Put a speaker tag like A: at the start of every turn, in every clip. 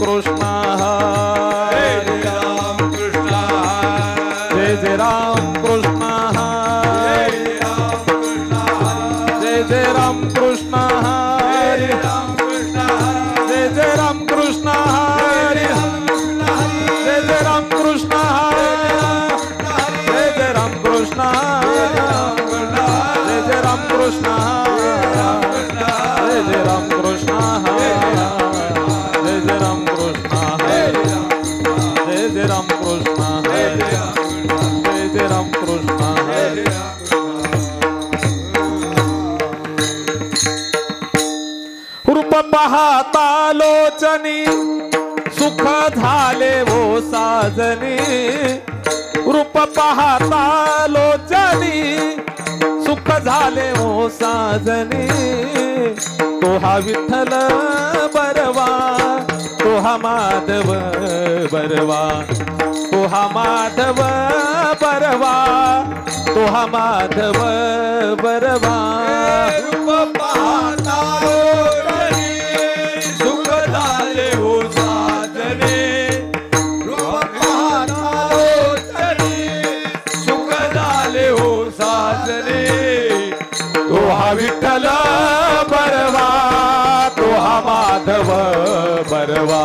A: कृष्ण हरे राम कृष्ण जय जय राम कृष्ण हरे राम कृष्ण जय जय राम कृष्ण हरे राम कृष्ण जय जय राम कृष्ण हरे राम जय जय राम कृष्ण जय जय राम कृष्ण जय जय राम कृष्ण जय जय राम कृष्ण जय जय राम कृष्ण जय जय राम कृष्ण जय जय राम कृष्ण रूप पाहता लोचनी सुख झाले वो साजनी रूप पाहता लोचनी सुख झाले वो साजनी तो हा विठ्ठल बरवा तो हा माधव बरवा तो हा माधव बरवा तो हा माधव बरवा
B: रूप पाहता लोचनी सुख झाले हो साजने रूप पाहता लोचनी सुख झाले हो साजने
A: तो हा विठ्ठल बरवा तो हा माधव बरवा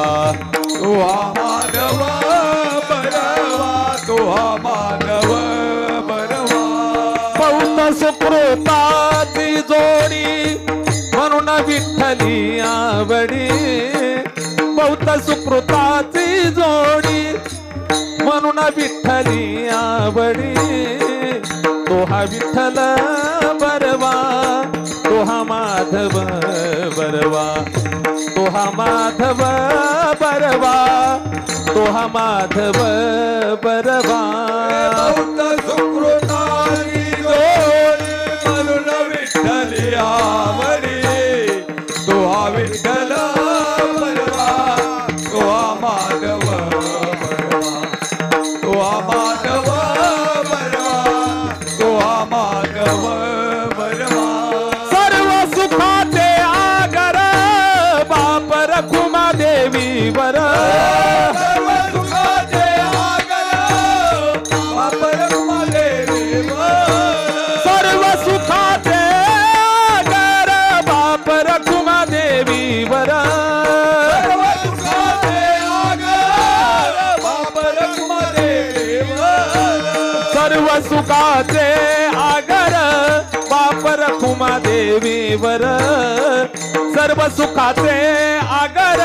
B: तो हा माधव बरवा तो हा माधव बरवा
A: बहुत सुकृताची जोडी म्हणून विठ्ठली आवडी बहुत सुकृताची जोडी म्हणून विठ्ठली आवडी तो हा विठ्ठल बरवा तो हा माधव बरवा तो हा माधव बरवा तो हा माधव बरवा
B: बहुत सुकृताची जोडी म्हणून विठ्ठली आवडी तो हा विठ्ठल बरवा तो हा माधव बरवा तो हा माधव बरवा तो हा माधव बरवा
A: सर्व सुखाचे आगर बाप रखुमा देवी वर
B: सर्व सुखाचे आगर बाप रखुमा देवी
A: सर्व सुखाचे आगर बाप रखुमा देवी वर
B: सर्व सुखाचे आगर बाप रखुमा देवी
A: सर्व सुखाचे आगर बाप रखुमा देवीवर सर्व सुखाचे आगर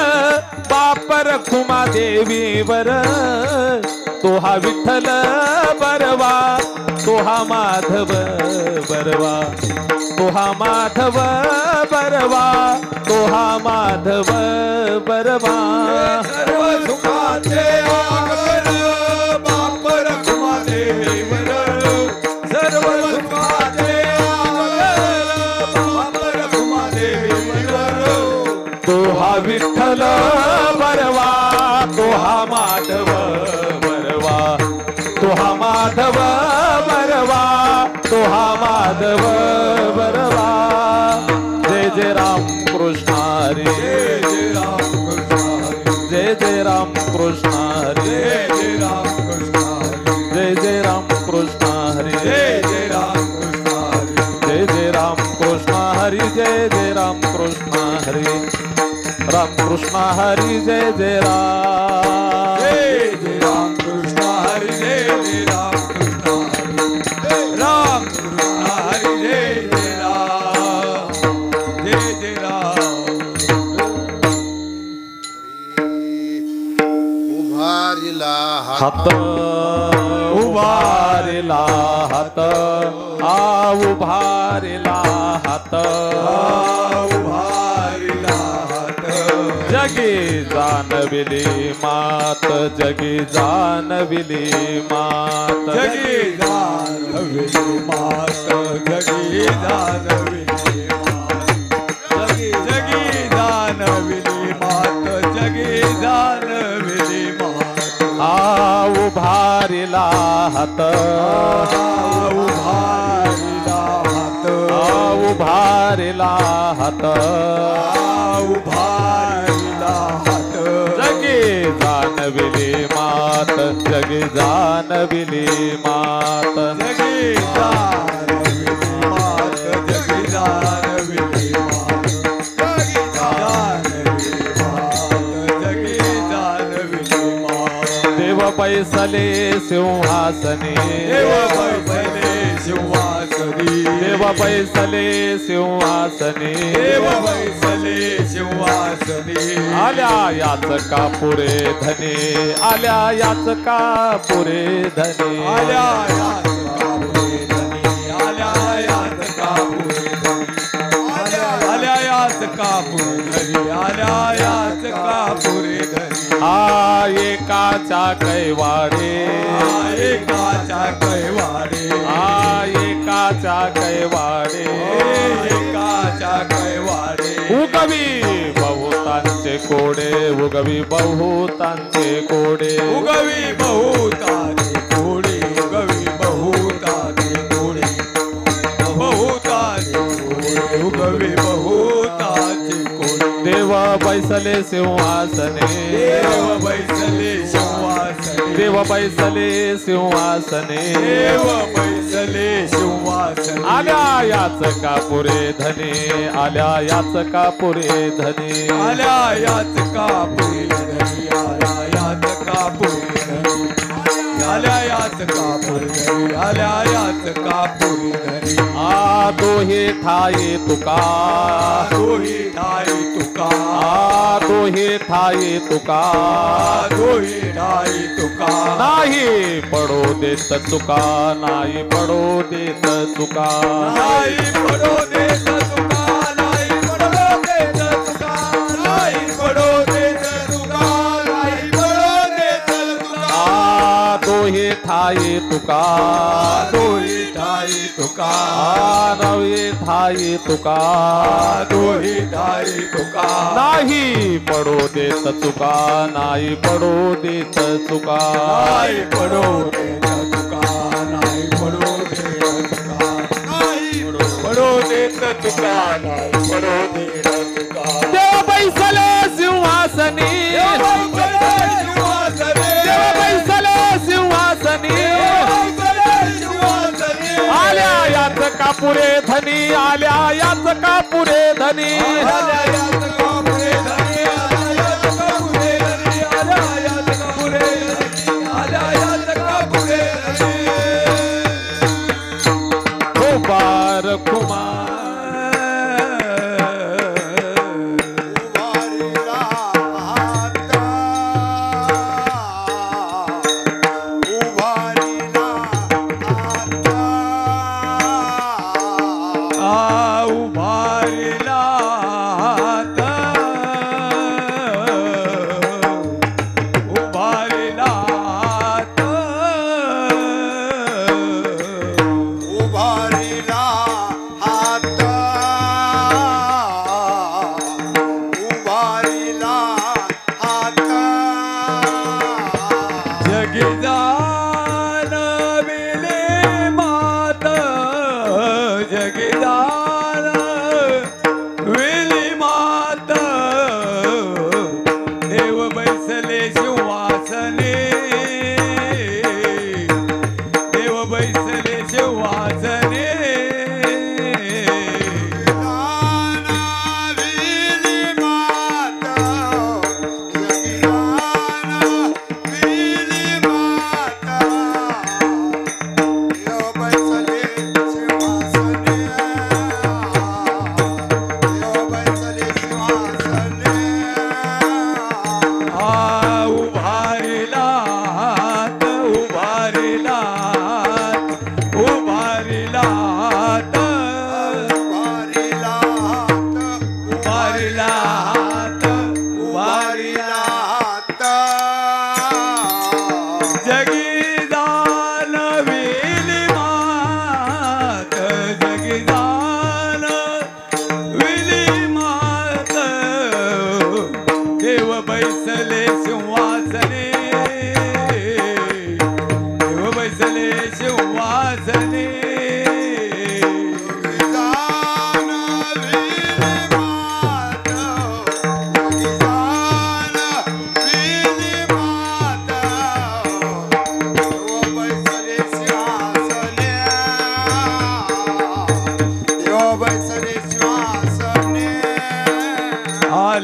A: बाप रखुमा देवीवर तो हा विठ्ठल बरवा तो हा माधव बरवा तो हा माधव बरवा तो हा माधव बरवा
B: सर्व सुखाचे आगर बाप रखुमा देवीवर सर्व सुखाचे आगर बाप रखुमा देवीवर
A: तो हा विठ्ठल बरवा तो हा माधव बरवा तो हा माधव बरवा तो हा माधव बरवा जय जय राम कृष्ण हरी
B: जय जय राम कृष्ण
A: जय जय राम कृष्ण हरी
B: जय जय राम कृष्ण
A: जय जय राम कृष्ण हरी
B: जय जय राम कृष्ण
A: जय जय राम कृष्ण हरी राम कृष्ण हरी जय जय राम
B: कृष्ण हरी जय जय राम कृष्ण हरी राम कृष्ण हरी जय जय राम जय जय राम
C: उभारिला
A: हात उभारिला हात उभारिला हात
B: उभारिला हात
A: जगी जानविली मात जगी जानविली मात
B: जगी जानविली मात जगी जानविली जगी जानविली मात जगी जानविली मात
A: उभारिला हात
B: उभारिला हात
A: उभारिला हात
B: उभारिला हात
A: जगी जानविली मात
B: जगी जानविली मात जगी जानविली मात जगी जानविली मात जगी जानविली मात
A: देव बैसले सिंहासनी
B: देव बैसले सिंहासनी
A: देव बैसले सिंहासनी
B: देव बैसले सिंहासनी
A: आल्या याच का पुरे धनी आल्या याच का पुरे धनी
B: आल्या याच का पुरे धनी आल्या याच का पुरे धनी आल्या याच का पुरे धनी आल्या याच का पुरे धनी
A: आ एकाच्या कैवाडे
B: एकाच्या कैवाडे
A: एकाच्या कैवाडे
B: एकाच्या कैवाडे
A: उगवी बहुतांचे कोडे उगवी बहुतांचे कोडे
B: उगवी बहुताचे कोडे उगवी बहुताचे कोडे बहुताचे कोडे उगवी बहुताचे कोडे
A: देव बैसले सिंहासने
B: देव बैसले सिंहासने
A: देव बैसले सिंहासने
B: देव बैसले सिंहासने
A: आल्या याच का पुरे धनी आल्या याच का पुरे धनी
B: आल्या याच का पुरे धनी आल्या याच का पुरे धनी आल्या याच का पुरे धनी आल्या याच का पुरे धनी
A: आ दोहे ठाई तुका
B: दोही ठाई तुका
A: दोहे ठाई तुका
B: दोही ठाई तुका
A: नाही पडो देत चुका नाही पडो देत चुका
B: नाही पडो देत तुका नाही पडो देत तुका नाही पडो देत तुका नाही पडो देत तुका
A: दोहे ठाई तुका
B: दोही ठाई तुका
A: नवे ठाई तुका
B: दोही ठाई तुका
A: नाही पडो देत चुका नाही पडो देत चुका
B: नाही पडो देत तुका नाही पडो देत तुका नाही पडो देत तुका नाही पडो देत तुका
A: देव बैसले सिंहासनी देव बैसले सिंहासनी आल्या याच का पुरे धनी आल्या याच का पुरे धनी
B: आल्या याच का पुरे धनी आल्या याच का पुरे धनी आल्या याच का पुरे धनी आल्या याच का पुरे धनी
A: कुमार कुमार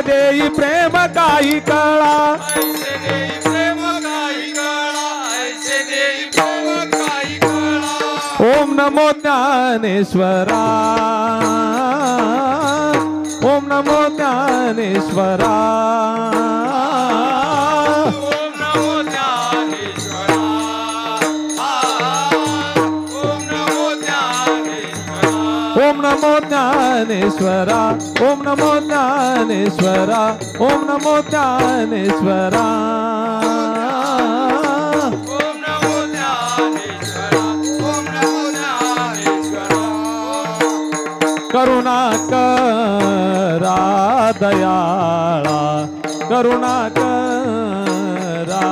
A: ऐसे देई प्रेम काही कळा
B: ऐसे देई प्रेम काही कळा ऐसे देई प्रेम काही कळा
A: ओम नमो ज्ञानेश्वरा ओम नमो ज्ञानेश्वरा
B: ओम नमो ज्ञानेश्वरा ओम नमो ज्ञानेश्वरा
A: ओम नमो ज्ञानेश्वरा ओम नमो ज्ञानेश्वरा ओम नमो ज्ञानेश्वरा
B: ओम नमो ज्ञानेश्वरा ओम नमो ज्ञानेश्वरा
A: करुणा करा दयाळा करुणा करा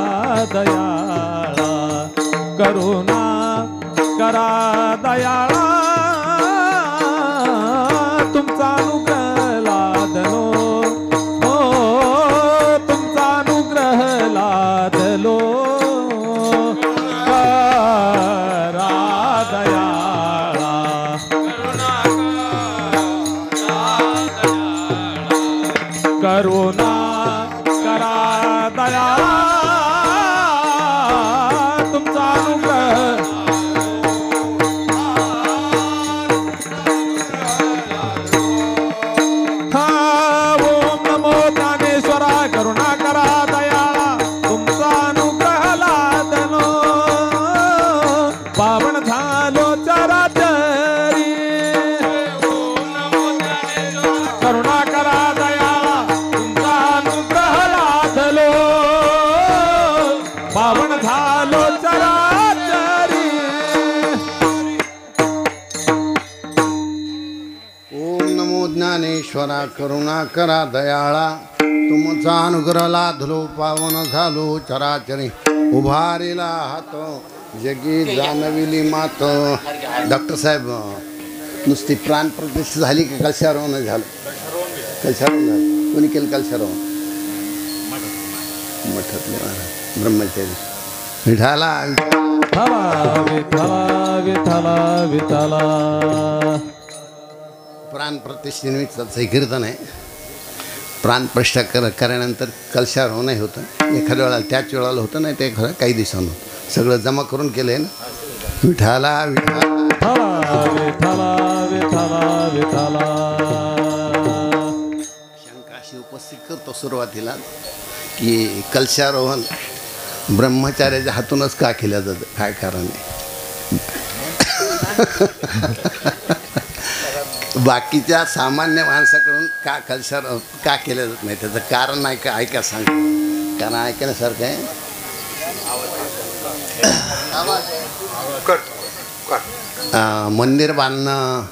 A: दयाळा करुणा करा दयाळा तुमचा अनुग्रह लादलो हो तुमचा अनुग्रह लादलो करा दयाळा करुणा करा दयाळा तुमचा अनुग्रह हा ओम नमो ज्ञानेश्वरा करुणा करा दयाळा तुमचा अनुग्रह लादलो पावन झालो चराचरी करुणा करा दयाळा तुमचा अनुग्रह लादलो पावन झालो चराचरी
C: ओम नमो ज्ञानेश्वरा करुणा करा दयाळा तुमचा अनुग्रह लाधलो पावन झालो चराचरी उभारेला हात जगी जाणविली मात डॉक्टर साहेब नुसती प्राण प्रतिष्ठा झाली की कलशारोहण झालं कलशारोहण झालं कोणी केलं कलशारोहण मठातले महाराज ब्रह्मचारी विठाला
A: विठला विठला विठला
C: प्राण प्रतिष्ठेनिमित्ताचं हे कीर्तन आहे प्राणप्रतिष्ठा केल्यानंतर कलशारोहणही होतं एखाद्या वेळेला त्याच वेळेला होतं नाही ते खरं काही दिवसांनी होतं सगळं जमा करून केलं आहे ना विठाला विठाला
A: विठला विठला विठला
C: शंकाशी उपस्थित करतो सुरुवातीला की कलशारोहण ब्रह्मचार्याच्या हातूनच का केलं जातं काय कारण आहे बाकीच्या सामान्य माणसाकडून का कलशार का केलं जात नाही त्याचं कारण नाही का ऐका सांग कारण ऐकण्यासारखं आहे मंदिर बांधणं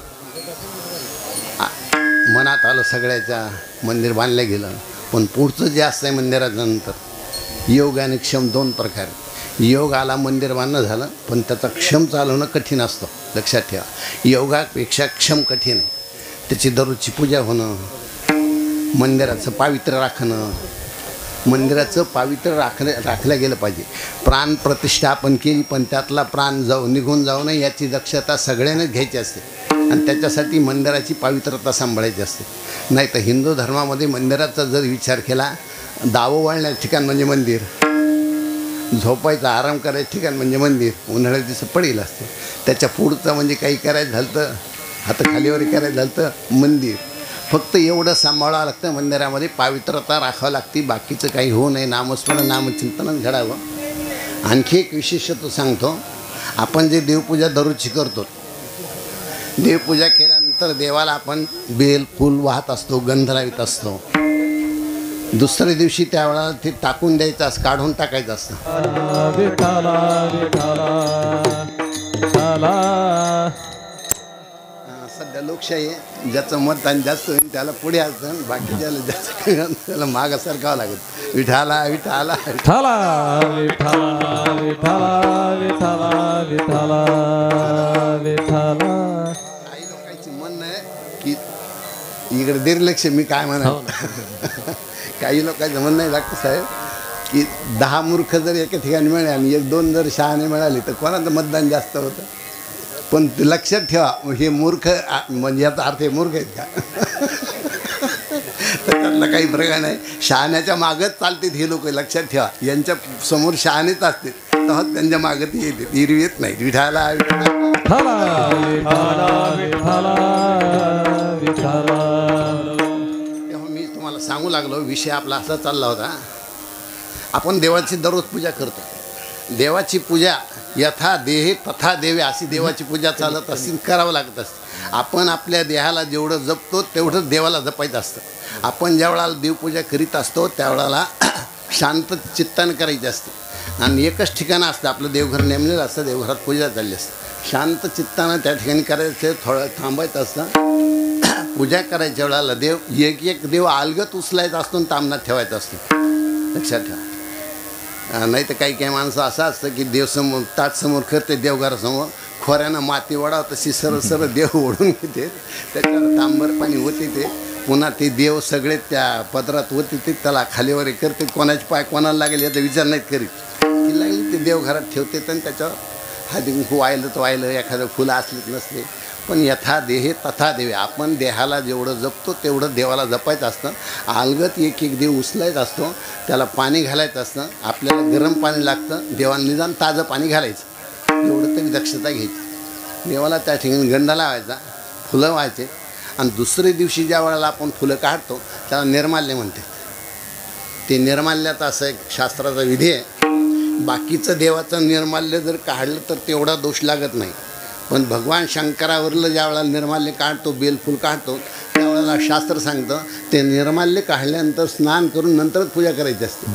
C: मनात आलं सगळ्याच्या मंदिर बांधलं गेलं पण पुढचं जे असतं आहे मंदिराच्या नंतर योग आणि क्षम दोन प्रकार योग आला मंदिर बांधणं झालं पण त्याचा क्षम चालवणं कठीण असतं लक्षात ठेवा योगापेक्षा क्षम कठीण आहे त्याची दररोजची पूजा होणं मंदिराचं पावित्र्य राखणं मंदिराचं पावित्र्य राखलं गेलं पाहिजे प्राण प्रतिष्ठा आपण केली पण त्यातला प्राण निघून जाऊ नये याची दक्षता सगळ्यांनाच घ्यायची असते आणि त्याच्यासाठी मंदिराची पावित्रता सांभाळायची असते नाही तर हिंदू धर्मामध्ये मंदिराचा जर विचार केला दावं वळण्याचं ठिकाण म्हणजे मंदिर झोपायचं आराम करायचं ठिकाण म्हणजे मंदिर उन्हाळ्यात दिवस पडेल असते त्याच्या पुढचं म्हणजे काही करायचं झालं तर हात खालीवर करायचं झालं तर मंदिर फक्त एवढं सांभाळावं लागतं मंदिरामध्ये पावित्रता राखावं लागते बाकीचं काही होऊ नये नामस्मरण नामचिंतनच घडावं आणखी एक विशेषत्व सांगतो आपण जे देवपूजा दररोजची करतो देवपूजा केल्यानंतर देवाला आपण बेल फूल वाहत असतो गंध लावित असतो दुसऱ्या दिवशी त्यावेळेला ते टाकून द्यायचं असं काढून टाकायचं असतं
A: विठला विठला विठला
C: सध्या लोकशाही आहे ज्याचं मतदान जास्त होईल त्याला पुढे असतं बाकीच्याला जास्त त्याला मागं सरकावं लागत विठाला विठाला
A: विठला विठला विठला विठला विठला विठला
C: काही लोकांची म्हणणं आहे की इकडे दुर्लक्ष मी काय म्हणा काही लोकांचं म्हणणं आहे डॉक्टर साहेब की 10 मूर्ख जर एका ठिकाणी मिळाले आणि 1-2 जर शहाणे मिळाले तर कोणाचं मतदान जास्त होतं पण लक्षात ठेवा हे मूर्ख म्हणजे याचा अर्थ हे मूर्ख आहेत का तर त्यातला काही प्रकार नाही. शहाण्याच्या मागच चालतात हे लोक, लक्षात ठेवा. यांच्या समोर शहाणेच असते तेव्हा त्यांच्या मागं ती येते, हिरवी येत नाही. विठाला तेव्हा मी तुम्हाला सांगू लागलो, विषय आपला असा चालला होता. आपण देवाची दररोज पूजा करतो. देवाची पूजा यथा देहे तथा देवे अशी देवाची पूजा चालत असतील, करावं लागत असते. आपण आपल्या देहाला जेवढं जपतो तेवढंच देवाला जपायचं असतं. आपण ज्या वेळेला देवपूजा करीत असतो त्यावेळेला शांत चित्तानं करायची असते. आणि एकच ठिकाण असतं आपलं देवघर नेमलेलं असतं, देवघरात पूजा चालली असते. शांत चित्तानं त्या ठिकाणी करायचं, थोडं थांबायचं असतं. पूजा करायच्या वेळेला देव एक एक देव अलगत उचलायचा असतो आणि तामनात ठेवायचा असतो, लक्षात ठेवा. नाही तर काही काही माणसं असं असतं की देवसमोर ताटसमोर करते, देवघरासमोर खोऱ्यानं माती वडाव तशी सरळ सरळ देव ओढून घेते, त्याच्यावर तांबर पाणी होते. ते पुन्हा ते देव सगळे त्या पदरात होते, ते त्याला खालीवर करते. कोणाचे पाय कोणाला लागेल याचा विचार नाहीत करीत. ती लागली ते देवघरात ठेवते आणि त्याच्यावर हळदी कुंकू वाहिलं तर वाहिलं, एखादं फुलं असलीच नसते. पण यथा देहे तथा देवे. आपण देहाला जेवढं जपतो तेवढं देवाला जपायचं असतं. अलगत एक एक देव उचलायचा असतो, त्याला पाणी घालायचं असतं. आपल्याला गरम पाणी लागतं, देवाला निदान ताजं पाणी घालायचं, एवढं तरी दक्षता घ्यायची. देवाला त्या ठिकाणी गंध लावायचा, फुलं व्हायचे. आणि दुसऱ्या दिवशी ज्या वेळेला आपण फुलं काढतो त्याला निर्माल्य म्हणते. ते निर्माल्याचा असं एक शास्त्राचा विधी आहे. बाकीचं देवाचं निर्माल्य जर काढलं तर तेवढा दोष लागत नाही, पण भगवान शंकरावरलं ज्या वेळेला निर्माल्य काढतो, बेलफूल काढतो, त्यावेळेला शास्त्र सांगतं ते निर्माल्य काढल्यानंतर स्नान करून नंतरच पूजा करायची असते.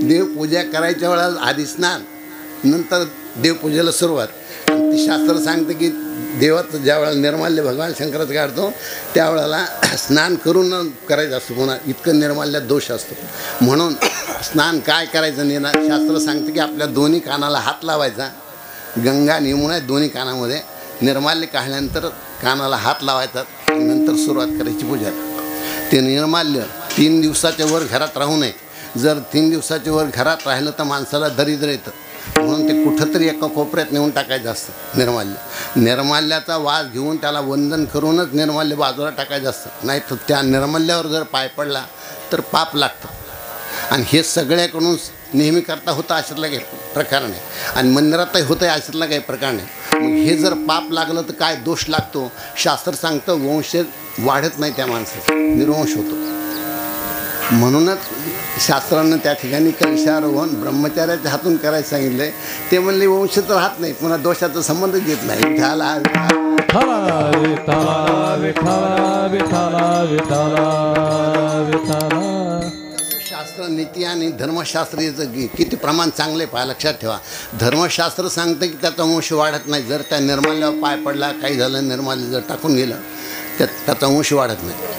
C: देवपूजा करायच्या वेळेला आधी स्नान, नंतर देवपूजेला सुरुवात. आणि ते शास्त्र सांगतं की देवाचं ज्या वेळेला निर्माल्य भगवान शंकराचं काढतो त्यावेळेला स्नान करून करायचं असतं. पुन्हा इतकं निर्माल्यात दोष असतो. म्हणून स्नान काय करायचं शास्त्र सांगतं की आपल्या दोन्ही कानाला हात लावायचा, गंगा निमुण आहे दोन्ही कानामध्ये. निर्माल्य काढल्यानंतर कानाला हात लावायचा, नंतर सुरुवात करायची पूजा. ते निर्माल्य 3 दिवसाच्या वर घरात राहू नये. जर 3 दिवसाच्या वर घरात राहिलं तर माणसाला दरिद्र येतं. म्हणून ते कुठंतरी एका कोपऱ्यात नेऊन टाकायचं असतं निर्माल्य. निर्माल्याचा वास घेऊन त्याला वंदन करूनच निर्माल्य बाजूला टाकायचं असतं. नाही तर त्या निर्माल्यावर जर पाय पडला तर पाप लागतं. आणि हे सगळ्याकडून नेहमी करता होतं अशातला काही प्रकार नाही, आणि मंदिरातही होतं आहे अशातला काही प्रकार नाही. मग हे जर पाप लागलं तर काय दोष लागतो. शास्त्र सांगतं वंश वाढत नाही, त्या माणसाचा निर्वंश होतो. म्हणूनच शास्त्रानं त्या ठिकाणी कलशारोहण ब्रह्मचार्याच्या हातून करायला सांगितलं आहे. ते म्हणले वंश तर राहत नाही, पुन्हा दोषाचा संबंधच येत नाही. झाला शास्त्र नीती आणि धर्मशास्त्र याचं किती प्रमाण चांगले पहा, लक्षात ठेवा. धर्मशास्त्र सांगतं की त्याचा वंश वाढत नाही. जर त्या निर्माल्यावर पाय पडला, काही झालं, निर्माल्य जर टाकून गेलं त्याचा वंश वाढत नाही.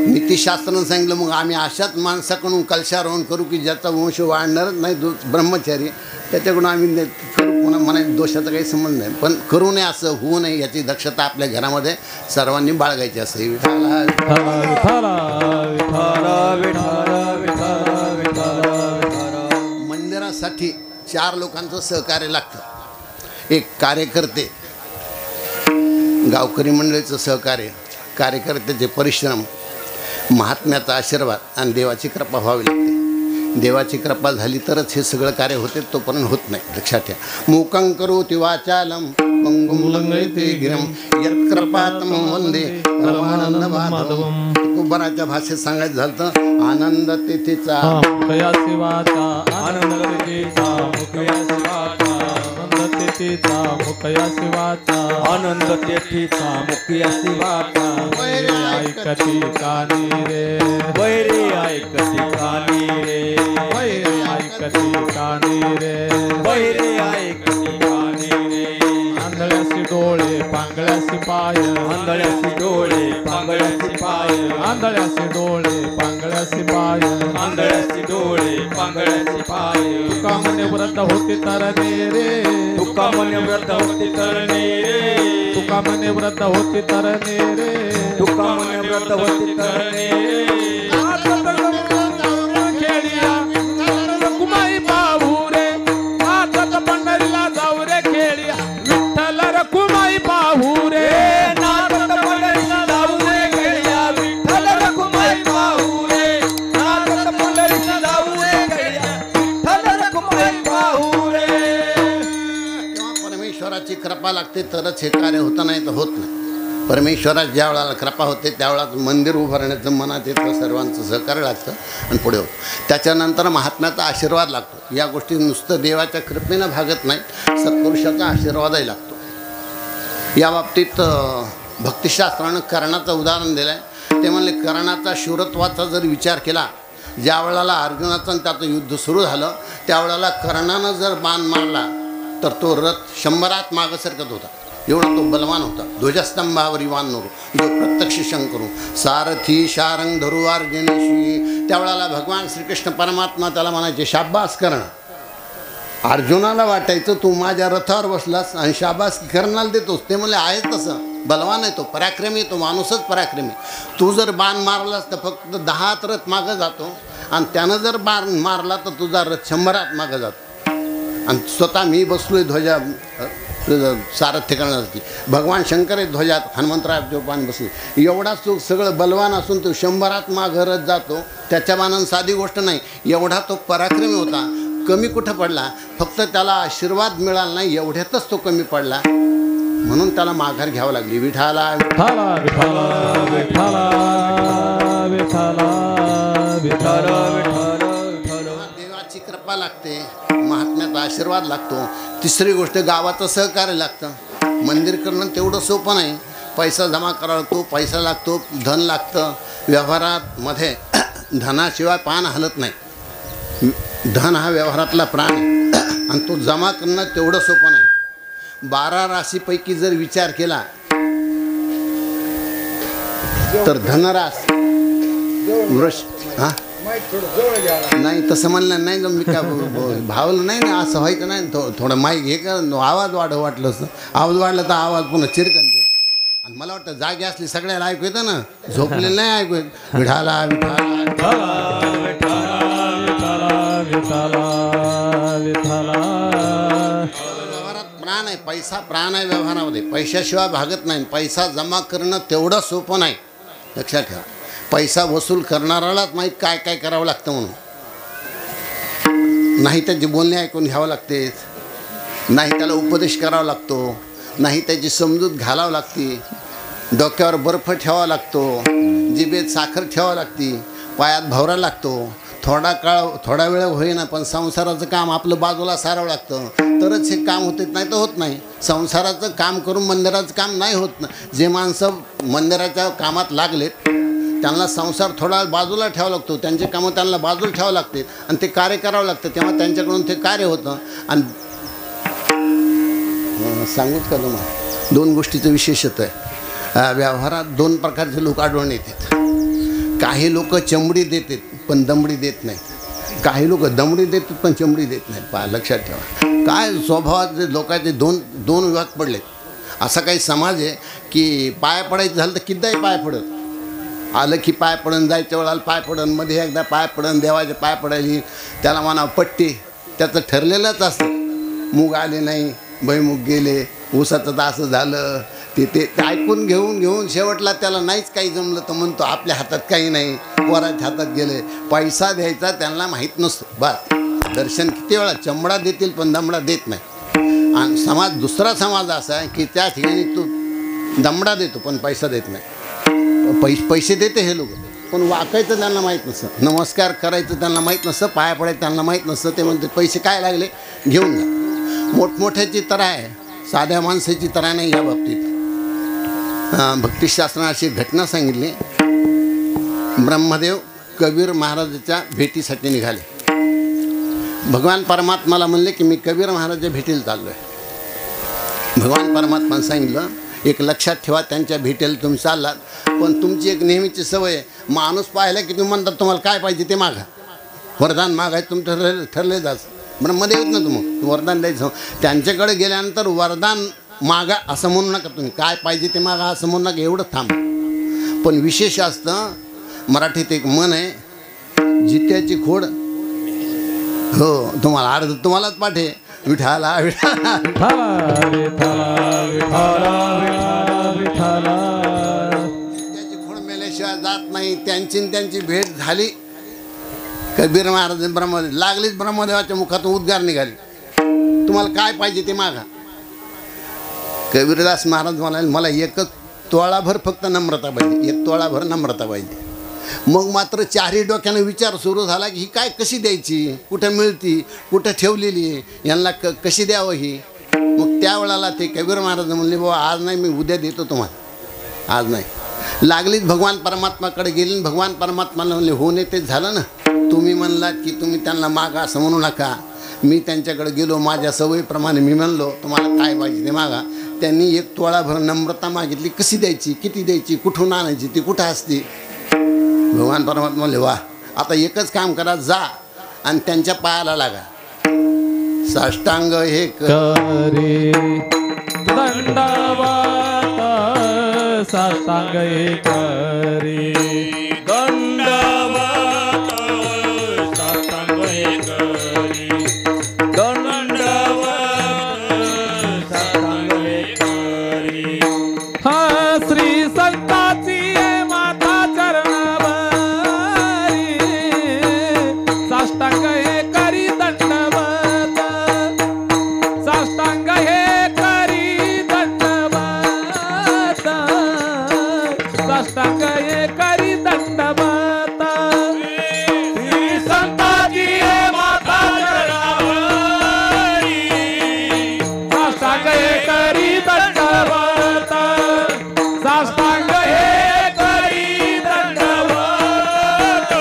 C: नीतिशास्त्रानं सांगितलं मग आम्ही अशाच माणसाकडून कलशारोहण करू की ज्याचा वंश वाढणारच नाही, ब्रह्मचारी, त्याच्याकडून आम्ही करू. पुन्हा म्हणायचं दोषाचा काही संबंध नाही, पण करू नये, असं होऊ नये याची दक्षता आपल्या घरामध्ये सर्वांनी बाळगायची असते. मंदिरासाठी 4 लोकांचं सहकार्य लागतं. एक कार्यकर्ते, गावकरी मंडळीचं सहकार्य, कार्यकर्त्याचे परिश्रम, महात्म्याचा आशीर्वाद आणि देवाची कृपा व्हावी लागते. देवाची कृपा झाली तरच हे सगळं कार्य होते, तोपर्यंत होत नाही, लक्षात ठेवा. मूकं करोति वाचालं पंगुं लंघयते गिरिं यत्कृपातमं वंदे परमानंदमाधवं. तुकोबाराच्या भाषेत सांगायचं झालं तर आनंद तिथीचा
A: मुखयासी वाचा, आनंद तिथीचा मुखयासी वाचा, आनंद तिथीचा मुखयासी वाचा, आनंद तिथीचा मुखयासी वाचा. वैरे ऐकती कानी रे, वैरे ऐकती कानी रे, वैरे ऐकती कानी रे, वैरे ऐकती कानी रे. आंधळ्यासी डोळे पांगळ्यासी पाय, आंधळ्यासी डोळे पांगळ्यासी पाय, आंधळ्यासी डोळे पांगळ्यासी पाय, आंधळ्यासी डोळे पांगळ्यासी पाय. तुका म्हणे व्रत होती तरणे रे, तुका म्हणे व्रत होती तरणे रे, तुका म्हणे व्रत होती तरणे रे, तुका म्हणे व्रत होती तरणे रे. कुमाई पाहू रे, नाचत पंढरीला जाऊ रे खेळिया, विठ्ठल रखुमाई पाहू रे, नाचत पंढरीला जाऊ रे
C: कृपा लागते तरच हे कार्य होतं, नाही तर होत नाही. परमेश्वरात ज्या वेळेला कृपा होते त्यावेळेला मंदिर उभारण्याचं मनात येतं, सर्वांचं सहकार्य लागतं आणि पुढे होतं. त्याच्यानंतर महात्म्याचा आशीर्वाद लागतो. या गोष्टी नुसतं देवाच्या कृपेनं भागत नाही, सत्पुरुषाचा आशीर्वादही लागतो. या बाबतीत भक्तिशास्त्रानं कर्णाचं उदाहरण दिलं आहे. ते म्हणले कर्णाचा शूरत्वाचा जर विचार केला, ज्या वेळेला अर्जुनाचं आणि त्याचं युद्ध सुरू झालं त्यावेळेला कर्णानं जर बाण मारला तर तो रथ 100 मागं सरकत होता, एवढा तो बलवान होता. ध्वजस्तंभावर इवान नरू जो प्रत्यक्ष शंकरू सारथी शारंग धरू अर्जुनीशी. त्यावेळेला भगवान श्रीकृष्ण परमात्मा त्याला म्हणायचे शाबास कर्ण. अर्जुनाला वाटायचं तू माझ्या रथावर बसलास आणि शाबास कर्णाला देतोस. ते म्हणले आहे तसं, बलवान आहे तो, पराक्रमी, तो माणूसच पराक्रमी. तू जर बाण मारलास तर फक्त 10 रथ मागं जातो आणि त्यानं जर बाण मारला तर तुझा रथ 100 मागं जातो. आणि स्वतः मी बसलोय ध्वजा सारथ्य करण्यासाठी. भगवान शंकर आहे ध्वजात, हनुमंतराव बाण बसले. एवढाच तो सगळं बलवान असून तो 100 मागं रथ जातो. त्याच्या बाणानं साधी गोष्ट नाही, एवढा तो पराक्रमी होता. कमी कुठं पडला, फक्त त्याला आशीर्वाद मिळाला नाही एवढ्यातच तो कमी पडला, म्हणून त्याला माघार घ्यावं लागली. विठाला
A: विठाला विठाला विठाला विठाला विठाला.
C: देवाची कृपा लागते, महात्म्याचा आशीर्वाद लागतो. तिसरी गोष्ट गावाचं सहकार्य लागतं. मंदिर करणं तेवढं सोपं नाही. पैसा जमा करावा लागतो, पैसा लागतो, धन लागतं. व्यवहारात मध्ये धनाशिवाय पान हलत नाही. धन हा व्यवहारातला प्राण आहे आणि तो जमा करणं तेवढं सोपं नाही. 12 राशीपैकी जर विचार केला तर धनरास वृष हा नाही तसं म्हणलं नाही. मी का भावलं नाही ना, असं व्हायचं नाही. थोडं माईक हे का आवाज वाटलं असतं. आवाज वाढला तर आवाज पुन्हा चिरकन ते. आणि मला वाटतं जागी असली सगळ्याला ऐकू येतं ना, झोपलेलं नाही ऐकू येत. विठाला विठाला व्यवहारात प्राण आहे, पैसा प्राण आहे व्यवहारामध्ये. पैशाशिवाय भागत नाही. पैसा जमा करणं तेवढं सोपं नाही, लक्षात ठेवा. पैसा वसूल करणाऱ्यालाच माहीत काय काय करावं लागतं म्हणून. नाही त्याची बोलणे ऐकून घ्यावं लागते, नाही त्याला उपदेश करावा लागतो, नाही त्याची समजूत घालावं लागते. डोक्यावर बर्फ ठेवावा लागतो, जिभेत साखर ठेवावं लागते, पायात भवरा लागतो. थोडा वेळ होईना पण संसाराचं काम आपलं बाजूला सारावं लागतं, तरच हे काम होते, नाही तर होत नाही. संसाराचं काम करून मंदिराचं काम नाही होत ना. जे माणसं मंदिराच्या कामात लागलेत त्यांना संसार थोडा बाजूला ठेवावा लागतो, त्यांचे कामं त्यांना बाजूला ठेवावं लागते आणि ते कार्य करावं लागतं. तेव्हा त्यांच्याकडून ते कार्य होतं. आणि सांगूच का तुम्हाला 2 गोष्टीचं विशेषत्व आहे. व्यवहारात 2 प्रकारचे लोक आढळून येतात. काही लोक चमडी देतात पण दमडी देत नाहीत. काही लोक दमडी देतात पण चमडी देत नाहीत. लक्षात ठेवा, काय स्वभावाचे लोकांचे दोन विभाग पडलेत. असा काही समाज आहे की पाय पडायचं झालं तर कितीही पाय पडत. आलं की पाय पडन, जायच्या वेळाला पाय पडन, मध्ये एकदा पाय पडन, देवाचे पाय पडायची. त्याला म्हणा पट्टी, त्याचं ठरलेलंच असतं. मूग आले नाही, भुईमुग गेले, ऊसाचं तर असं झालं. ते ऐकून घेऊन शेवटला त्याला नाहीच काही जमलं तर म्हणतो आपल्या हातात काही नाही, वराच्या हातात गेले. पैसा द्यायचा त्यांना माहीत नसतो. बस दर्शन किती वेळा चमडा देतील पण दमडा देत नाही. आणि दुसरा समाज असा आहे की त्या ठिकाणी तो दमडा देतो पण पैसा देत नाही. पैसे देते हे लोक पण वाकायचं त्यांना माहीत नसतं, नमस्कार करायचं त्यांना माहीत नसतं, पाया पडायचं त्यांना माहीत नसतं. ते म्हणते पैसे काय लागले घेऊन जा. मोठमोठ्याची तऱ्हा आहे, साध्या माणसाची तऱ्हा नाही. या बाबतीत भक्तिशास्त्राने अशी घटना सांगितली. ब्रह्मदेव कबीर महाराजाच्या भेटीसाठी निघाले. भगवान परमात्माला म्हणले की मी कबीर महाराजाच्या भेटीला चाललो आहे. भगवान परमात्माने सांगितलं एक लक्षात ठेवा, त्यांच्या भेटीला तुम्ही चाललात पण तुमची एक नेहमीची सवय आहे, माणूस पाहिला की तुम्ही म्हणतात तुम्हाला काय पाहिजे ते मागा, वरदान मागायचं तुमचं ठरले जायचं. ब्रह्मदेव ना तुम्ही वरदान द्यायचं. त्यांच्याकडे गेल्यानंतर वरदान मागा असं म्हणू नका, तुम्ही काय पाहिजे ते मागा असं म्हणू नका, एवढं थांब. पण विशेष असतं, मराठीत एक म्हण आहे, जित्याची खोड हो तुम्हाला अर्ध तुम्हालाच पाठे. विठाला विठाला जित्याची खोड मेल्याशिवाय जात नाही. त्यांची भेट झाली. कबीर महाराज ब्रह्मदेव लागलीच, ब्रह्मदेवाच्या मुखातून उद्गार निघाले, तुम्हाला काय पाहिजे ते मागा. कबीरदास महाराज म्हणाले मला एकच तोळाभर फक्त नम्रता पाहिजे, एक तोळाभर नम्रता पाहिजे. मग मात्र चारही डोक्यानं विचार सुरू झाला की ही काय कशी द्यायची, कुठं मिळती, कुठं ठेवलेली, यांना कशी द्यावं ही. मग त्यावेळेला ते कबीर महाराज म्हणले बाबा आज नाही, मी उद्या देतो तुम्हाला, आज नाही. लागलीच भगवान परमात्माकडे गेली. भगवान परमात्माला म्हणले हो नाही ते झालं ना, तुम्ही म्हणलात की तुम्ही त्यांना मागा असं म्हणू नका. मी त्यांच्याकडे गेलो, माझ्या सवयीप्रमाणे मी म्हणलो तुम्हाला काय पाहिजे ते मागा. त्यांनी एक तोळाभर नम्रता मागितली. कशी द्यायची, किती द्यायची, कुठून आणायची, ती कुठं असते. भगवान परमात्मा म्हणले वा, आता एकच काम करा, जा आणि त्यांच्या पायाला लागा, साष्टांग हे
A: करी दंडवत, साष्टांग हे करी दंडवत, साष्टांग हे करी दंडवत, साष्टांग हे करी. हा श्री संताची माता चरणावरी, साष्टांग हे करी दंडवत, साष्टांग हे करी दंडवत, साष्टांग हे करी दंडवत. श्री संताची माता चरणावरी, साष्टांग हे करी दंडवत, साष्टांग हे करी दंडवत,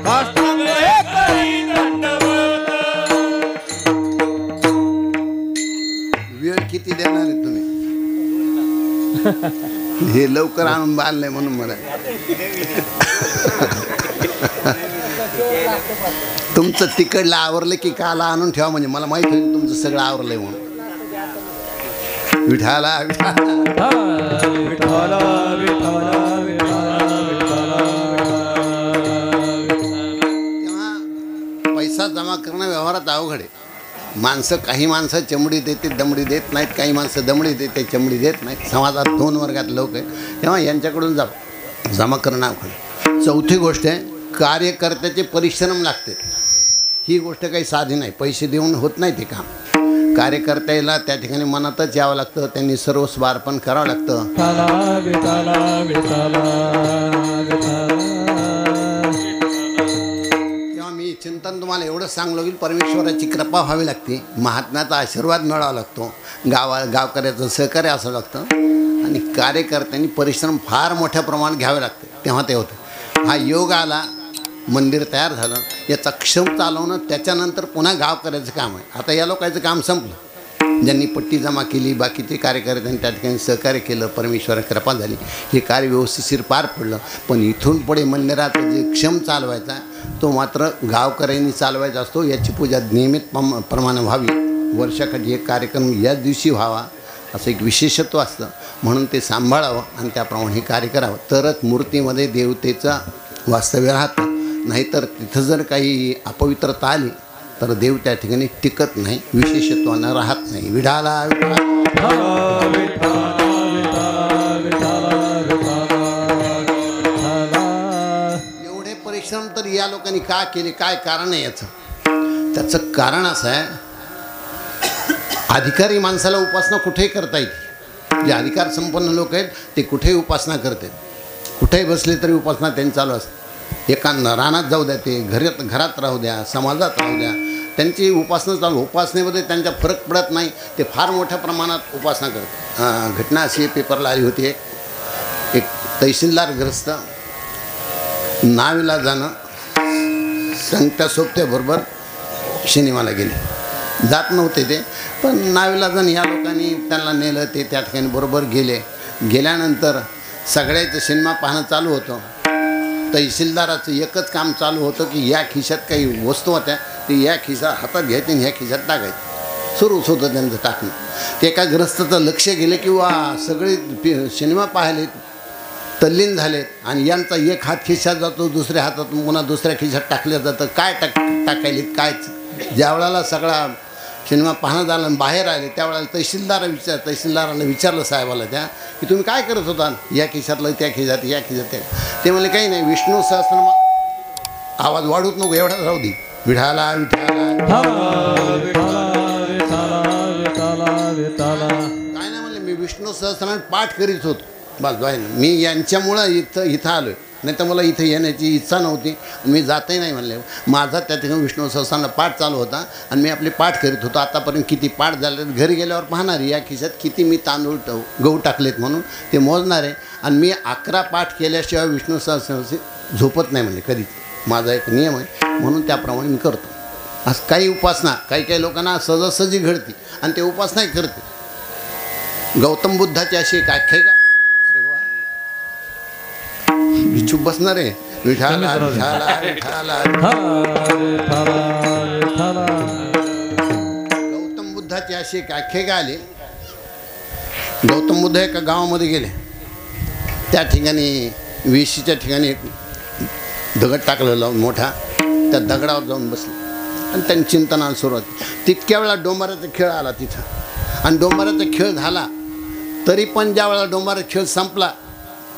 A: साष्टांग हे करी दंडवत.
C: वेळ किती देणार आहे तुम्ही. हे लवकर आणून बांधलंय म्हणून मला तुमचं तिकडला आवरलं की काला आणून ठेवा, म्हणजे मला माहित होईल तुमचं सगळं आवरलंय म्हणून. विठाला विठाला
A: विठ्ठल विठ्ठल
C: तेव्हा पैसा जमा करणं व्यवहारात अवघड आहे. माणसं, काही माणसं चमडी देते दमडी देत नाहीत, काही माणसं दमडी देते चमडी देत नाहीत. समाजात दोन वर्गात लोक आहे, तेव्हा यांच्याकडून जमा करणं अवघड आहे. चौथी गोष्ट आहे, कार्यकर्त्याचे परिश्रम लागते. ही गोष्ट काही साधी नाही, पैसे देऊन होत नाही ते काम. कार्यकर्त्याला त्या ठिकाणी मनातच यावं लागतं, त्यांनी सर्वस्व अर्पण करावं लागतं. तेव्हा मी चिंतन तुम्हाला एवढंच सांगलो की परमेश्वराची कृपा व्हावी लागते, महात्म्याचा आशीर्वाद मिळावा लागतो, गावकऱ्याचं सहकार्य असावं लागतं आणि कार्यकर्त्यांनी परिश्रम फार मोठ्या प्रमाणात घ्यावे लागते, तेव्हा ते होतं. हा योग आला, मंदिर तयार झालं, याचा क्षम चालवणं, त्याच्यानंतर पुन्हा गावकऱ्याचं काम आहे. आता या लोकांचं काम संपलं, ज्यांनी पट्टी जमा केली, बाकीचे कार्यकर्त्यांनी त्या ठिकाणी सहकार्य केलं, परमेश्वराची कृपा झाली, हे कार्य व्यवस्थिशीर पार पडलं. पण इथून पुढे मंदिराचा जे क्षम चालवायचा तो मात्र गावकऱ्यांनी चालवायचा असतो. याची पूजा नियमित प्रमाणे व्हावी, वर्षाकाठी एक कार्यक्रम याच दिवशी व्हावा असं एक विशेषत्व असतं, म्हणून ते सांभाळावं आणि त्याप्रमाणे हे कार्य करावं, तरच मूर्तीमध्ये देवतेचं वास्तव्य राहतं. नाहीतर तिथं जर काही अपवित्रता आली तर देव त्या ठिकाणी टिकत नाही, विशेषत्वानं राहत नाही. विढाला एवढे परिश्रम तर या लोकांनी का केले, काय कारण आहे याचं. त्याचं कारण असं आहे, अधिकारी माणसाला उपासना कुठेही करता येते. जे अधिकार संपन्न लोक आहेत ते कुठेही उपासना करतात, कुठेही बसले तरी उपासना त्यांची चालू असते. एका रानात जाऊ द्या, ते घरात राहू द्या, समाजात राहू द्या, त्यांची उपासना चालू. उपासनेमध्ये त्यांचा फरक पडत नाही, ते फार मोठ्या प्रमाणात उपासना करतात. घटना अशी पेपरला आली होती, एक तहसीलदार ग्रस्त नावीला जाणं संगत्या सोबत्याबरोबर सिनेमाला गेले. जात नव्हते ते, पण नावीला जाणं या लोकांनी त्यांना नेलं, ते त्या ठिकाणी बरोबर गेले. गेल्यानंतर सगळ्याचं सिनेमा पाहणं चालू होतं. तहसीलदाराचं एकच काम चालू होतं की या खिशात काही वस्तू होत्या, ते या खिशात हातात घ्यायचे आणि ह्या खिशात टाकायचे. सुरूच होतं त्यांचं टाकणं. ते एका ग्रस्ताचं लक्ष गेलं की वा सगळे सिनेमा पाहिले, तल्लीन झाले आणि यांचा एक हात खिशात जातो, दुसऱ्या हातात पुन्हा दुसऱ्या खिशात टाकलं जातं. काय टाकायले काय. ज्या वेळेला सगळा सिनेमा पाहणं झालं आणि बाहेर आले त्यावेळेला तहसीलदाराला विचारलं साहेबाला त्या की तुम्ही काय करत होता, या खिशातलं त्या खिशात, या खिशात त्या. ते म्हणले काही नाही, विष्णू सहस्रनाम आवाज वाढूच नको, एवढाच राहू दे. विठाला विठाला विष्णू सहस्रनाम पाठ करीत होतो. बस मी यांच्यामुळं इथं आलो आहे, नाही तर मला इथं येण्याची इच्छा नव्हती. मी जातही नाही म्हणले. माझा त्या ठिकाणी विष्णू सहस्रनाम पाठ चालू होता आणि मी आपले पाठ करीत होतो. आतापर्यंत किती पाठ झाले घरी गेल्यावर पाहणार या खिशात किती मी तांदूळ गहू टाकलेत म्हणून ते मोजणार आहे. आणि मी 11 पाठ केल्याशिवाय विष्णू सहस्रनाम झोपत नाही म्हणले कधीच. माझा एक नियम आहे म्हणून त्याप्रमाणे मी करतो. असं काही उपासना काही लोकांना सहजासहजी घडते आणि ते उपासनाही करते. गौतम बुद्धाची अशी एक आख्यायिका. अरे वा मी चूप बसणार आहे. विठाला विठाला विठाला. गौतम बुद्धाची अशी एक आख्यायिका आली. गौतम बुद्ध एका गावामध्ये गेले. त्या ठिकाणी वेशीच्या ठिकाणी एक दगड टाकलेला मोठा. त्या दगडावर जाऊन बसले आणि त्यांनी चिंतनाला सुरुवात. तितक्या वेळा डोंबाराचा खेळ आला तिथं आणि डोंबाराचा खेळ झाला. तरी पण ज्या वेळा डोंबाराचा खेळ संपला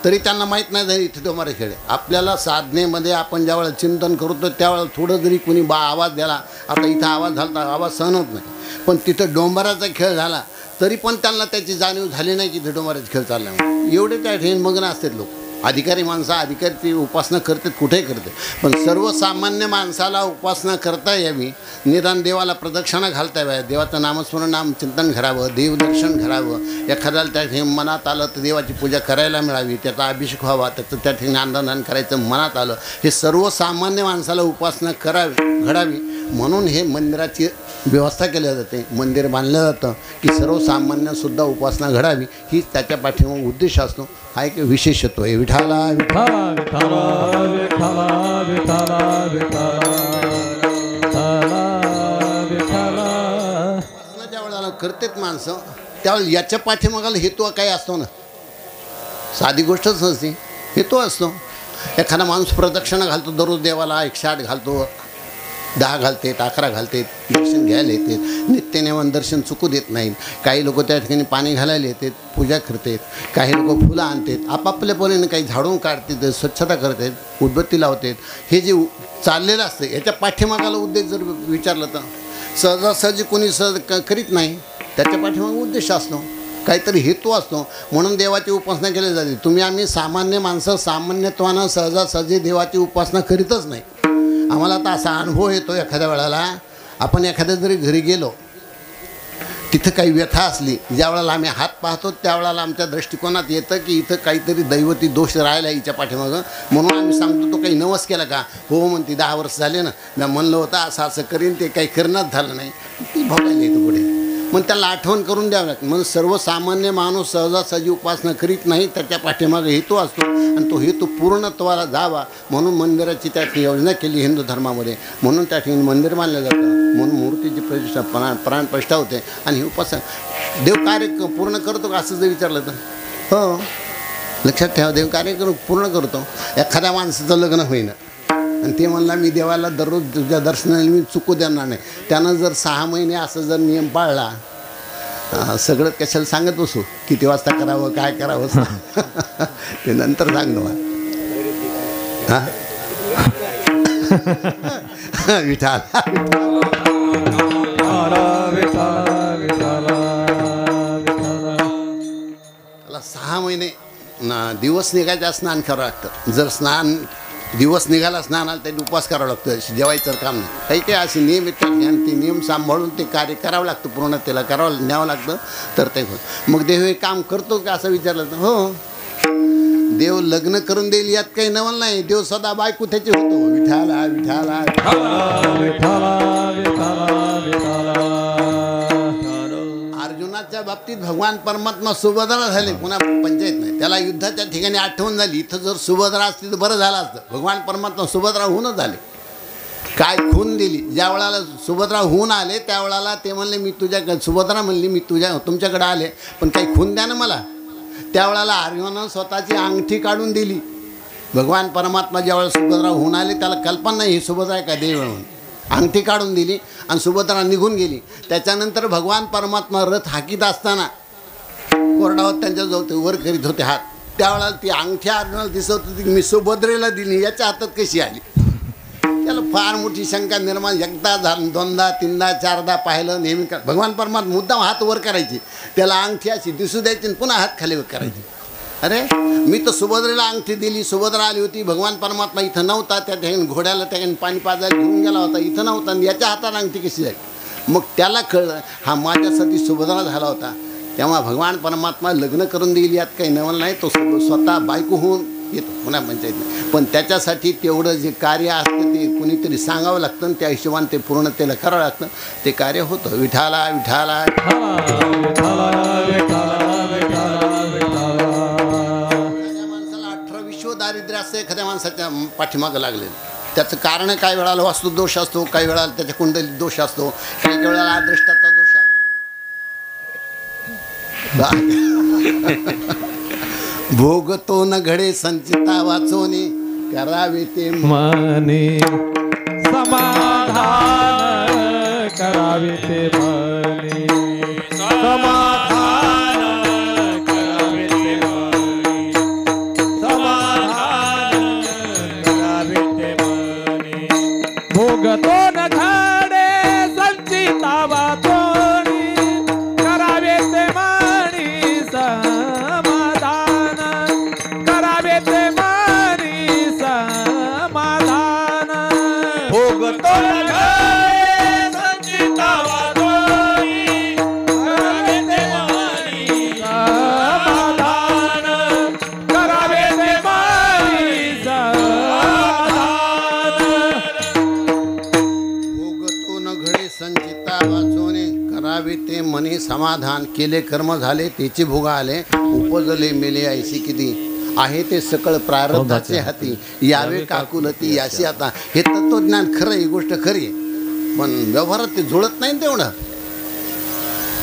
C: तरी त्यांना माहीत नाही झाली इथं डोंबारा खेळ आहे. आपल्याला साधनेमध्ये आपण ज्या वेळेला चिंतन करतो त्यावेळेला थोडं जरी कोणी आवाज द्याला, आता इथं आवाज झाला तर आवाज सहन होत नाही. पण तिथं डोंबाराचा खेळ झाला तरी पण त्यांना त्याची जाणीव झाली नाही की इथं डोंबाराचा खेळ चालला म्हणून. एवढे त्या ठिकाणी मग्न असतात लोक. अधिकारी माणसं अधिकारी ती उपासना करतात कुठेही करते. पण सर्वसामान्य माणसाला उपासना करता यावी, निदान देवाला प्रदक्षिणा घालता याव्या, देवाचं नामस्मरण नाम चिंतन करावं, देवदर्शन करावं, एखाद्याला त्या ठिकाणी मनात आलं तर देवाची पूजा करायला मिळावी, त्याचा अभिषेक व्हावा, त्याचं त्या ठिकाणी अन्नदान करायचं मनात आलं, हे सर्वसामान्य माणसाला उपासना करावी घडावी म्हणून हे मंदिराची व्यवस्था केली जाते. मंदिर बांधलं जातं की सर्वसामान्यसुद्धा उपासना घडावी ही त्याच्या पाठीमागे उद्देश असतो. हा एक विशेषत्व आहे. विठाला
A: विठाला विठाला विठाला विठाला विठाला.
C: उपासना ज्या वेळेला करतात माणसं त्यावेळेला याच्या पाठीमागाला हेतू काही असतो ना. साधी गोष्टच नसते, हेतू असतो. एखादा माणूस प्रदक्षिणा घालतो दररोज देवाला 108 घालतो, 10 घालतात, 11 घालतात, दर्शन घ्यायला येतात, नित्यनेमान दर्शन चुकू देत नाहीत. काही लोक त्या ठिकाणी पाणी घालायला येतात, पूजा करतात, काही लोक फुलं आणतात, आपापल्या परीने काही झाडून काढतात, स्वच्छता करतात, उदबत्ती लावतात. हे जे चाललेलं असतं याच्या पाठीमागाला उद्देश जर विचारलं तर सहजासहजी कोणी सहज करीत नाही. त्याच्या पाठीमागे उद्देश असतो, काहीतरी हेतू असतो. म्हणून देवाची उपासना केली जाते. तुम्ही आम्ही सामान्य माणसं सामान्यत्वानं सहजासहजी देवाची उपासना करीतच नाही. आम्हाला तर असा अनुभव येतो एखाद्या वेळेला आपण एखाद्या जरी घरी गेलो तिथं काही व्यथा असली ज्या वेळेला आम्ही हात पाहतो त्यावेळेला आमच्या दृष्टिकोनात येतं की इथं काहीतरी दैवती दोष राहिला हिच्या पाठीमागं. म्हणून आम्ही सांगतो तो काही नवस केला का? हो म्हणते 10 वर्ष झाले ना, मी म्हणलं होतं असं असं करीन, ते काही करणंच झालं नाही. ती भोगायला येतं पुढे. मग त्याला आठवण करून द्यावं लागतं. म्हणून सर्वसामान्य माणूस सहजासहजी उपासना करीत नाही, त्याच्या पाठीमागे हेतू असतो आणि तो हेतू पूर्णत्वाला जावा म्हणून मंदिराची त्या योजना केली हिंदू धर्मामध्ये. म्हणून त्या ठिकाणी मंदिर बांधलं जातं, म्हणून मूर्तीची प्रतिष्ठा प्राण प्रतिष्ठा होते. आणि ही उपासना देव कार्य पूर्ण करतो का असं जर विचारलं तर हो, लक्षात ठेवा, देव कार्य पूर्ण करतो. एखाद्या माणसाचं लग्न होईना आणि ते म्हणला मी देवाला दररोज तुझ्या दर्शनाला मी चुकू देणार नाही, त्यानं जर 6 महिने असं जर नियम पाळला, सगळं कशाला सांगत बसू किती वाजता करावं काय करावं ते नंतर सांग ना. हां विठाल 6 महिने दिवस निघायच्या स्नान करावं लागतं. जर स्नान दिवस निघाला स्नानाला त्याने उपवास करावा लागतो, जेवायचं काम नाही. काही काही असे नियम येतात आणि ते नियम सांभाळून ते कार्य करावं लागतं, पूर्ण त्याला करावं न्यावं लागतं तर ते होतं. मग देव हे काम करतो का असं विचारलं तर हो, देव लग्न करून देईल यात काही नवल नाही. देव सदा बायको त्याचे होतो. विठाला विठाला अर्जुनाच्या बाबतीत भगवान परमात्मा सुभद्रा झाले, पुन्हा पंचायत नाही. त्याला युद्धाच्या ठिकाणी आठवण झाली, इथं जर सुभद्रा असती तर बरं झालं असतं. भगवान परमात्मा सुभद्रा होऊनच झाले. काय खून दिली. ज्या वेळाला सुभद्रा होऊन आले त्यावेळेला ते म्हणले मी तुझ्या, सुभद्रा म्हणली मी तुमच्याकडे आले पण काही खून द्या ना मला. त्यावेळेला अर्जुनानं स्वतःची अंगठी काढून दिली. भगवान परमात्मा ज्यावेळेला सुभद्रा होऊन आले त्याला कल्पना नाही ही सुभद्रा का देव म्हणून. अंगठी काढून दिली आणि सुभद्रा निघून गेली. त्याच्यानंतर भगवान परमात्मा रथ हाकीत असताना कोरडावर त्यांच्याजवळ वर करीत होते हात, त्यावेळेला ती अंगठी अर्जुनाला दिसत होती की मी सुभद्रेला दिली, याच्या हातात कशी आली. त्याला फार मोठी शंका निर्माण, एकदा दोनदा तीनदा चारदा पाहिलं, नेहमी भगवान परमात्मा मुद्दाम हात वर करायची, त्याला अंगठी अशी दिसू द्यायची आणि पुन्हा हात खाली वर करायची. अरे मी तर सुभद्रेला अंगठी दिली, सुभद्रा आली होती, भगवान परमात्मा इथं नव्हता, त्या ठिकाणी घोड्याला त्या ठिकाणी पाणी पाजायला घेऊन गेला होता, इथं नव्हता, आणि याच्या हाताला अंगठी कशी जाईल. मग त्याला कळलं हा माझ्यासाठी सुभद्रा झाला होता. तेव्हा भगवान परमात्मा लग्न करून देईल यात काही नवल नाही, तो स्वतः बायको होऊन येतो पुन्हा पंचायत नाही. पण त्याच्यासाठी तेवढं जे कार्य असतं ते कुणीतरी सांगावं लागतं, त्या हिशोबाने ते पूर्णतेला करावं लागतं. ते कार्य होतं. विठाला विठाला माणसाला 18 विश्व दारिद्र्य असं एखाद्या माणसाच्या पाठीमागं लागलेलं. त्याचं कारण काही वेळाला वास्तुदोष असतो, काही वेळाला त्याच्या कुंडलीत दोष असतो, काही वेळाला अदृष्टाचा दोष असतो. भोगतो न घडे संचिता वाचोनी, करावे ते
A: मनी समाधान, करावे ते मनी समाधान, करावे ते मनी समाधान, करावे ते मनी. भोगतो न घडे संचिता वाचोनी, करावे ते मनी समाधान, करावे ते मनी समाधान. भोगतो न घडे संचिता वाचोनी, करावे ते मनी समाधान, करावे ते मनी समाधान.
C: भोगतो न घडे संचिता वाचोने, करावे ते मनी समाधान. केले कर्म झाले त्याचे भोग आले, उपजले मेले ऐशी किती, आहे ते सकळ प्रारब्धाचे हाती, यावे काकुलती याशी आता. हे तत्वज्ञान खरं, ही गोष्ट खरी आहे, पण व्यवहारात ते जुळत नाही तेवढं.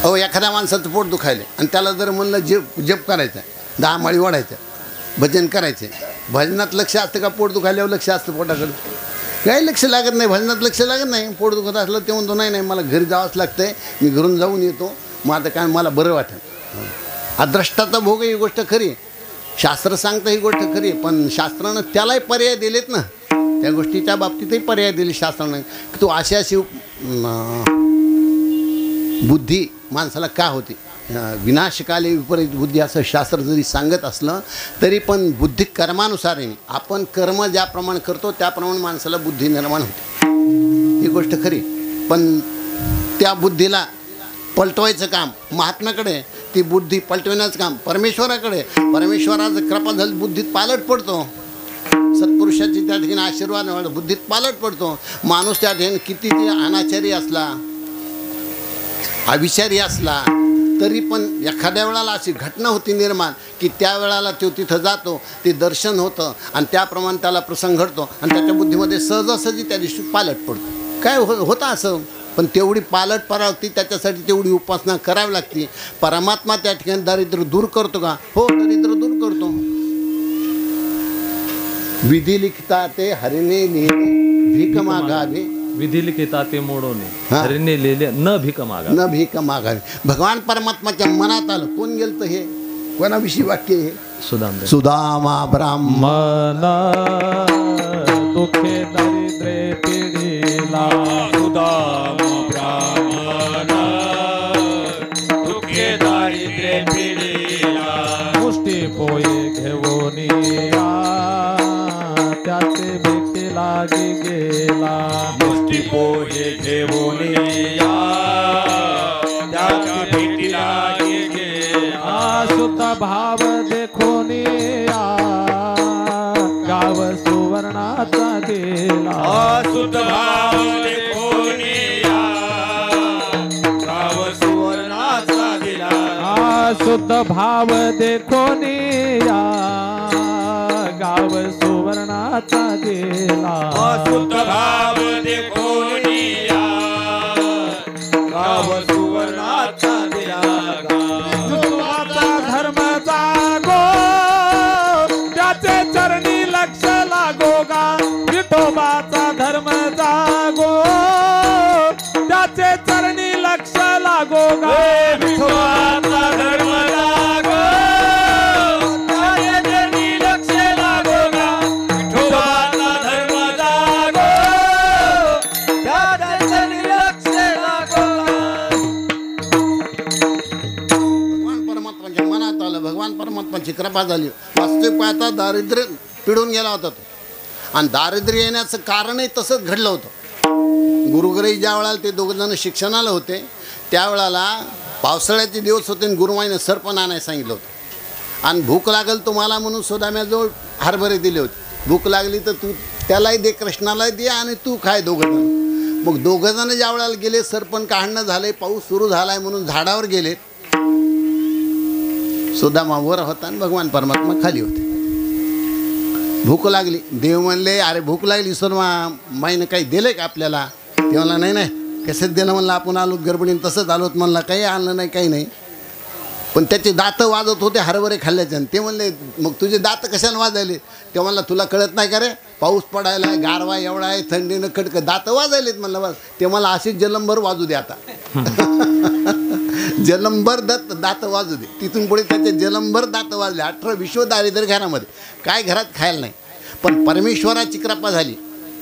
C: अहो एखाद्या माणसाचं पोट दुखायले आणि त्याला जर म्हणलं जप करायचा, 10 माळी वाढायच्या, भजन करायचे, भजनात लक्ष असतं का? पोट दुखायल्यावर लक्ष असतं पोटाकडं? काही लक्ष लागत नाही, भजनात लक्ष लागत नाही. पोट दुखत असलं ते म्हणतो नाही नाही मला घरी जावंच लागतंय, मी घरून जाऊन येतो, मग आता काय मला बरं वाटेल. अद्रष्टाचा भोग ही गोष्ट खरी आहे, शास्त्र सांगतं ही गोष्ट खरी आहे, पण शास्त्रानं त्यालाही पर्याय दिलेत ना, त्या गोष्टीच्या बाबतीतही पर्याय दिले शास्त्रानं. तो अशी बुद्धी माणसाला का होती, विनाशकाले विपरीत बुद्धी असं शास्त्र जरी सांगत असलं तरी पण बुद्धी कर्मानुसार आहे. आपण कर्म ज्याप्रमाणे करतो त्याप्रमाणे माणसाला बुद्धी निर्माण होते, ही गोष्ट खरी. पण त्या बुद्धीला पलटवायचं काम महात्म्याकडे, ती बुद्धी पलटविण्याचं काम परमेश्वराकडे. परमेश्वराचं कृपा झाली बुद्धीत पालट पडतो, सत्पुरुषाची त्या ठिकाणी आशीर्वाद बुद्धीत पालट पडतो. माणूस त्या ठिकाणी किती ते अनाचारी असला, अविचारी असला, तरी पण एखाद्या वेळाला अशी घटना होती निर्माण की त्या वेळाला तो तिथं जातो, ते दर्शन होतं आणि त्याप्रमाणे त्याला प्रसंग घडतो आणि त्याच्या बुद्धीमध्ये सहजासहजी त्या दिवशी पालट पडतो. काय होतं असं, पण तेवढी पालट परावती, त्याच्यासाठी तेवढी उपासना करावी लागते. परमात्मा त्या ठिकाणी दारिद्र्य दूर करतो का? हो, दारिद्र्य दूर करतो. विधी लिखता ते हरिने लिहिले, भीक मागावे.
A: विधी लिखिता ते मोडोने, हरिने लिहिले न भीक मागावे,
C: न भीक मागावे. भगवान परमात्माच्या मनात आलं. कोण गेलं हे, कोणाविषयी वाक्य हे?
A: सुदाम.
C: सुदामा ब्राह्मण
A: दुखे दारिद्र्य पिढीला, सुदाम ब्राह्मण दुखे दारिद्र्य पिढीला, मुष्टी पोये घेऊन त्याचे भेटी लागी गेला, मुष्टी पोहे घेऊन त्याची भेटी लागी गेला. शुद्ध भाव देखून गाव सुवर्णाचा दिला, शुद्ध भाव देखून गाव सुवर्णाचा दिला, शुद्ध भाव देखून गाव सुवर्णाचा दिला, शुद्ध भाव देखून गाव सुवर्णाचा दिला. धर्म जागो त्याचे चरणी लक्ष लागो गा, विठोबाचा धर्म जागो त्याचे चरणी लक्ष लागो गा, विठोबाचा धर्म जागो त्याचे चरणी लक्ष लागो गा, विठोबाचा धर्म जागो
C: कृपा झाली. वास्तविक पाहता दारिद्र्य पिढून गेला होता तो, आणि दारिद्र्य येण्याचं कारणही तसंच घडलं होतं. गुरुग्रही ज्या वेळेला ते दोघंजण शिक्षणाला होते त्यावेळेला पावसाळ्याचे दिवस होते आणि गुरुमाईनं सर्प आणायला सांगितलं होतं. आणि भूक लागल तुम्हाला म्हणून सुदाम्याजवळ हरभरे दिले होते. भूक लागली तर तू त्यालाही दे, कृष्णालाही दे आणि तू खाय दोघंजण. मग दोघंजण ज्या वेळेला गेले, सरपण काढणं झालंय, पाऊस सुरू झालाय म्हणून झाडावर गेले. सुदामा वर होता आणि भगवान परमात्मा खाली होते. भूक लागली. देव म्हणले अरे भूक लागली सुरमा माईनं काही दिलंय का आपल्याला? ते म्हणला नाही नाही, कसं दिलं म्हणलं, आपण आलो गडबडीनं तसंच आलोत म्हणला, काही आणलं नाही काही नाही. पण त्याचे दात वाजत होते हरभरे खाल्ल्याचे. ते म्हणले मग तुझे दात कशाला वाजायले? ते म्हणला तुला कळत नाही का रे, पाऊस पडायला आहे, गारवा एवढा आहे, थंडीनं कडक, दात वाजायलेत म्हणलं. बस ते मला अशीच जलंभर वाजू दे आता. जलंभर दात वाजू दे. तिथून पुढे त्याचे जलंभर दात वाजले. 18 विश्व दारिद्र्य घरामध्ये, काय घरात खायला नाही. पण परमेश्वराची कृपा झाली.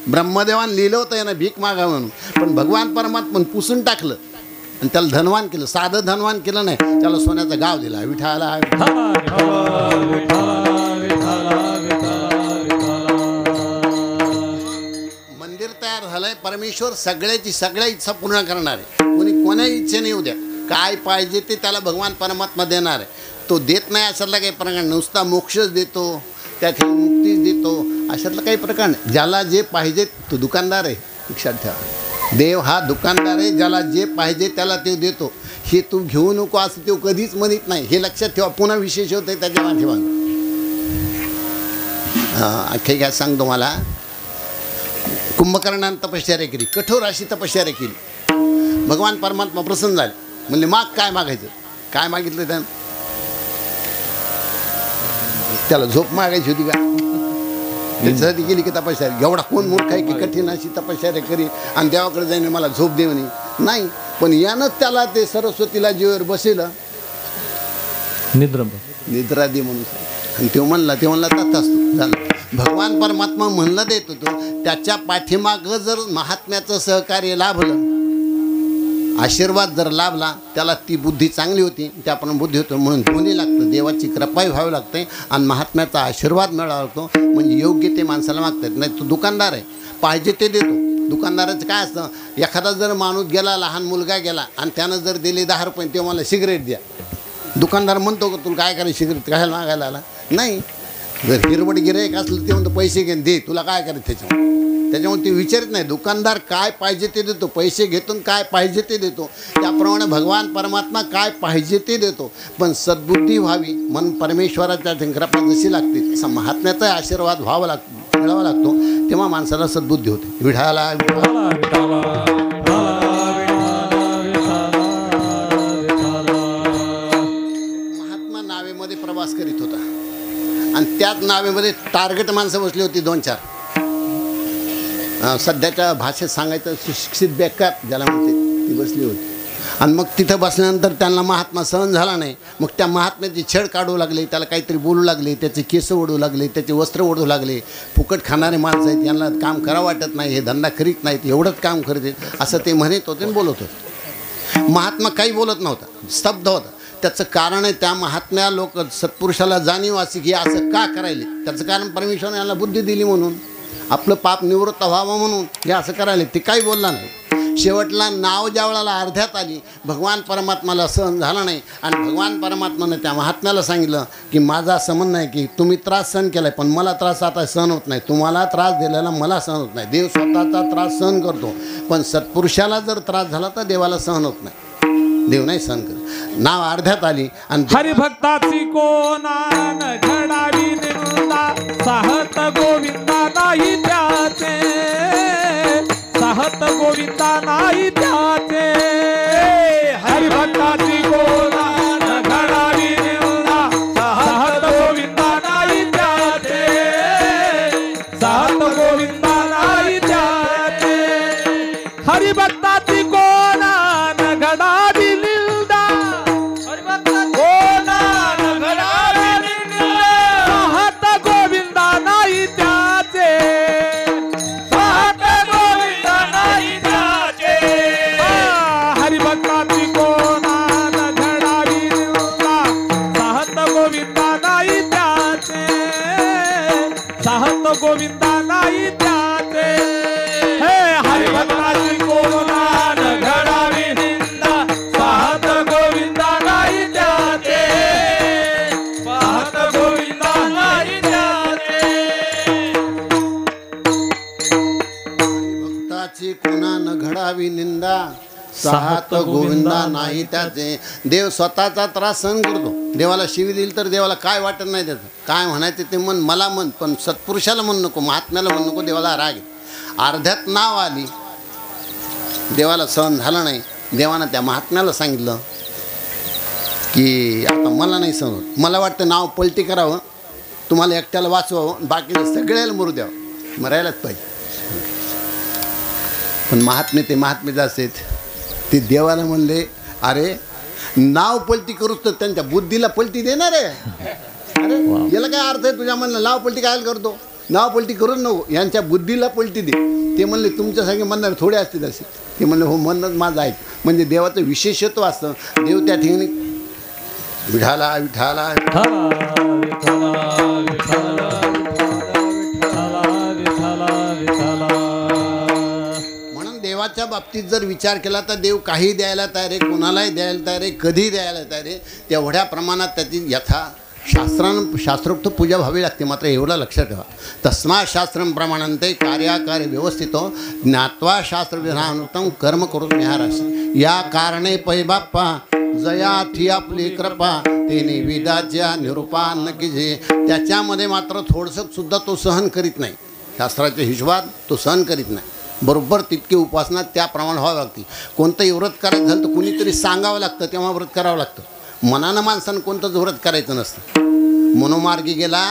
C: ब्रह्मदेवान लिहिलं होतं यांना भीक मागा म्हणून, पण भगवान परमात्मा पुसून टाकलं आणि त्याला धनवान केलं. साधं धनवान केलं नाही, त्याला सोन्याचा गाव दिला. विठाला मंदिर तयार झालंय. परमेश्वर सगळ्या इच्छा पूर्ण करणार आहे. कोणी कोणाही इच्छा नाही उद्या काय पाहिजे ते त्याला भगवान परमात्मा देणार आहे. तो देत नाही अशातला काही प्रकार, नुसता मोक्षच देतो, त्या ठिकाणी मुक्तीच देतो, अशातला काही प्रकार नाही. ज्याला जे पाहिजे तो दुकानदार आहे, लक्षात ठेवा. देव हा दुकानदार आहे, ज्याला जे पाहिजे त्याला ते देतो. हे तू घेऊ नको असं तो कधीच म्हणत नाही, हे लक्षात ठेवा. पुन्हा विशेष होते त्याच्या माध्यमात. अख्खे काय सांगतो मला, कुंभकर्णाने तपश्चर्या केली, कठोर अशी तपश्चर्या केली. भगवान परमात्मा प्रसन्न झाले. म्हणले माग काय मागायचं? काय मागितलं त्याला झोप मागायची होती का? त्याच्यासाठी केली की तपश्चर्या? एवढा कोण मूर्ख आहे की कठीण अशी तपश्चर्या करी आणि देवाकडे जाईन मला झोप दे म्हणे? नाही. पण यानं त्याला ते सरस्वतीला जीवर बसेल निद्रा दे म्हणून. आणि ते म्हणला तथास्तु झालं. भगवान परमात्मा म्हणलं देत होतो. त्याच्या पाठीमागं जर महात्म्याचं सहकार्य लाभलं, आशीर्वाद जर लाभला, त्याला ती बुद्धी चांगली होती, त्याप्रमाणे बुद्धी होतं. म्हणून दोन्ही लागतं, देवाची कृपाही व्हावी लागते आणि महात्म्याचा आशीर्वाद मिळावा लागतो. म्हणजे योग्य ते माणसाला मागतात. नाही तो दुकानदार आहे, पाहिजे ते देतो. दुकानदाराचं काय असतं, एखादा जर माणूस गेला, लहान मुलगा गेला आणि त्यानं जर दिले 10 रुपये, ते मला सिगरेट द्या, दुकानदार म्हणतो का तुला काय करायचं सिगरेट कशाला मागायला आला? नाही. जर हिरवट गिरायक असलं ते म्हणतो पैसे घेऊन दे, तुला काय करायचं त्याच्यामुळे ते विचारत नाही. दुकानदार काय पाहिजे ते देतो, पैसे घेतो काय पाहिजे ते देतो. त्याप्रमाणे भगवान परमात्मा काय पाहिजे ते देतो. पण सद्बुद्धी व्हावी म्हणून परमेश्वराच्या कृपा जशी लागते तसा महात्म्याचा आशीर्वाद व्हावा लागतो, मिळावा लागतो, तेव्हा माणसाला सद्बुद्धी होते. विठाला महात्मा नावेमध्ये प्रवास करीत होता आणि त्याच नावेमध्ये टार्गेट माणसं बसली होती 2-4. सध्याच्या भाषेत सांगायचं सुशिक्षित बेकार ज्याला म्हणते, ती बसली होती. आणि मग तिथं बसल्यानंतर त्यांना महात्मा सहन झाला नाही. मग त्या महात्म्याची छेड काढू लागले, त्याला काहीतरी बोलू लागले, त्याचे केस ओढू लागले, त्याचे वस्त्र ओढू लागले. फुकट खाणारे माणसं आहेत, यांना काम करावं वाटत नाही, हे धंदा करीत नाहीत, एवढंच काम करते असं ते म्हणत होते आणि बोलत होते. महात्मा काही बोलत नव्हता, स्तब्ध होता. त्याचं कारण आहे, त्या महात्म्या लोक सत्पुरुषाला जाणीव अशी की असं का करायले. त्याचं कारण परमेश्वराने यांना बुद्धी दिली म्हणून, आपलं पाप निवृत्त व्हावं म्हणून हे असं करायला. ते काही बोलला नाही. शेवटला नाव ज्या वेळेला अर्ध्यात आली, भगवान परमात्माला सहन झाला नाही आणि भगवान परमात्माने त्या महात्म्याला सांगितलं की माझा असं म्हणणं आहे की तुम्ही त्रास सहन केला आहे, पण मला त्रास आता सहन होत नाही. तुम्हाला त्रास दिलेला मला सहन होत नाही. देव स्वतःचा त्रास सहन करतो, पण सत्पुरुषाला जर त्रास झाला तर देवाला सहन होत नाही, देव नाही सहन करत. नाव अर्ध्यात आली आणि
A: हरिभक्ताची कोणान घडावी निंदा, साहत गोविंदा नाही त्याचे, साहत गोविंदा नाही त्याचे. हरिभक्ताची कोणान घडावी निंदा, साहत गोविंदा नाही त्याचे, साहत गोविंदा नाही त्याचे. हरिभक्ताची कोणान घडावी साहत गोविंदा नाही त्याचे हे हरिभक्ताची कोणा न घडावी निंदा साहत गोविंदा नाही त्याचे साहत गोविंदा नाही त्याचे
C: भक्ताची कोणा न घडावी निंदा साहत गोविंदा नाही त्याचे. देव स्वतःचा त्रास सहन करतो. देवाला शिवी दिली तर देवाला काय वाटत नाही त्याचं. काय म्हणायचं ते म्हण, मला म्हण, पण सत्पुरुषाला म्हण नको, महात्म्याला म्हण नको. देवाला राग आहे. अर्ध्यात नाव आली, देवाला सहन झालं नाही. देवानं त्या महात्म्याला सांगितलं की आता मला नाही सहन होत, मला वाटतं नाव पलटी करावं, तुम्हाला एकट्याला वाचवावं, बाकीचं सगळ्याला मरू द्यावं, मरायलाच पाहिजे. पण महात्मे ते महात्मे जास्त आहेत. ते देवाला म्हणले अरे नाव पलटी करूच तर त्यांच्या बुद्धीला पलटी देणार आहे. अरे याला काय अर्थ आहे तुझ्या म्हणलं, नाव पलटी काय करतो, नाव पलटी करूच नको, यांच्या बुद्धीला पलटी दे. ते म्हणले तुमच्यासारखे म्हणणार थोडे असतील असे. ते म्हणले हो म्हणणंच माझं आहे. म्हणजे देवाचं विशेषत्व असतं. देव त्या ठिकाणी विठाला विठाला देवाच्या बाबतीत जर विचार केला तर देव काही द्यायला तयार आहे, कोणालाही द्यायला तयार आहे, कधी द्यायला तयार आहे. तेवढ्या प्रमाणात त्याची यथा शास्त्रोक्त पूजा व्हावी लागते. मात्र एवढं लक्षात ठेवा, तस्मा शास्त्रम प्रमाणांते कार्याकार्य व्यवस्थितो ज्ञात्वा शास्त्रविधानोत्तम कर्म करून निहारास. या कारणे पै बाप्पा जया थी आपली कृपा तेने विदाच्या निरूपान कीजे. त्याच्यामध्ये मात्र थोडंसं सुद्धा तो सहन करीत नाही. शास्त्राच्या हिशोबात तो सहन करीत नाही. बरोबर तितकी उपासना त्याप्रमाणे व्हावं लागते. कोणतंही व्रत करायचं झालं तर कुणीतरी सांगावं लागतं, तेव्हा व्रत करावं लागतं. मनानं माणसानं कोणतंच व्रत करायचं नसतं. मनोमार्गी गेला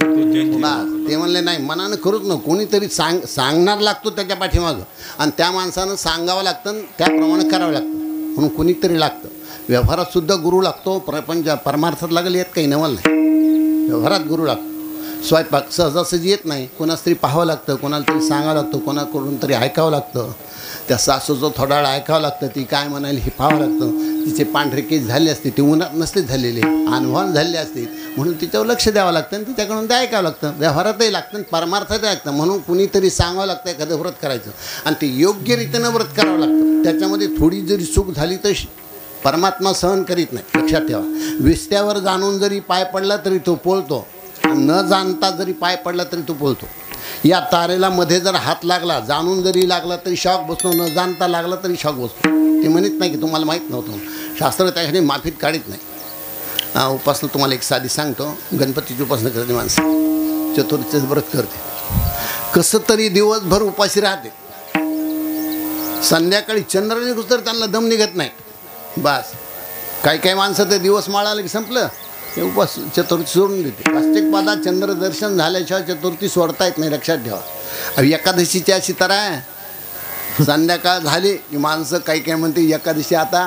C: ते म्हणले नाही, मनानं करूच न, कोणीतरी सांगणार लागतो त्याच्या पाठीमागं, आणि त्या माणसानं सांगावं लागतं आणि त्याप्रमाणे करावं लागतं. म्हणून कुणीतरी लागतं. व्यवहारात सुद्धा गुरु लागतो. प्रपंच परमार्थात लागेल येत काही नवल नाही. व्यवहारात गुरु लागतो. स्वयंपाक सहजासहजी येत नाही. कोणास तरी पाहावं लागतं, कोणाला तरी सांगावं लागतं, कोणाकडून तरी ऐकावं लागतं. त्या सासूचं थोडा वेळ ऐकावं लागतं, ती काय म्हणाली हे पाहावं लागतं. तिचे पांढरे केस झाले असते, ते उन्हात नसते झालेले, अनुभव झाले असते, म्हणून तिच्यावर लक्ष द्यावं लागतं आणि तिच्याकडून ते ऐकावं लागतं. व्यवहारातही लागतं, परमार्थातही लागतं. म्हणून कुणीतरी सांगावं लागतं एखादं व्रत करायचं, आणि ते योग्य रीतीनं व्रत करावं लागतं. त्याच्यामध्ये थोडी जरी चूक झाली तर परमात्मा सहन करीत नाही. लक्षात ठेवा, विस्त्यावर जाणून जरी पाय पडला तरी तो पोळतो, न जाणता जरी पाय पडला तरी तो बोलतो. या तारेला मध्ये जर हात लागला, जाणून जरी लागला तरी शॉक बसतो, न जाणता लागला तरी शॉक बसतो. ते म्हणत नाही की तुम्हाला माहीत नव्हतं. शास्त्र त्यासाठी माफीत काढीत नाही. उपासना तुम्हाला एक साधी सांगतो. गणपतीची उपासना करते माणसं, चतुर्थीचं व्रत करते, कसं तरी दिवसभर उपाशी राहते. संध्याकाळी चंद्र निघूस तर त्यांना दम निघत नाही. बस काही माणसं ते दिवस माळाला की संपलं, ते उपास चतुर्थी सोडून देते. वास्तविक पादा चंद्र दर्शन झाल्याशिवाय चतुर्थी सोडता येत नाही. लक्षात ठेवा. एकादशीची अशी तर आहे, संध्याकाळ झाली की माणसं काही म्हणते एकादशी आता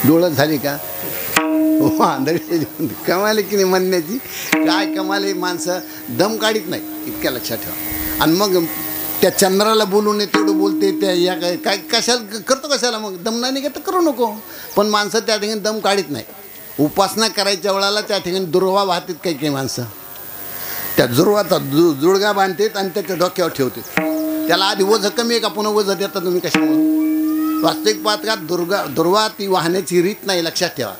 C: डोळत झाली का, हो आंधळी कमाले की नाही म्हणण्याची काय कमाले. माणसं दम काढीत नाही, इतक्या लक्षात ठेवा. आणि मग त्या चंद्राला बोलून तेवढं बोलते, त्या या काय कशाला करतो, कशाला मग दम नाही निघत तर करू नको. पण माणसं त्या ठिकाणी दम काढीत नाही. उपासना करायच्या वेळेला त्या ठिकाणी दुर्वा वाहतात काही माणसं. त्या जुर्वाचा जुळगा बांधतात आणि त्याच्या डोक्यावर ठेवतात. त्याला आधी वजं कमी आहे का पुन्हा वजं देता तुम्ही कशामुळे. वास्तविक पाहतात दुर्वा ती वाहण्याची रीत नाही. लक्षात ठेवा,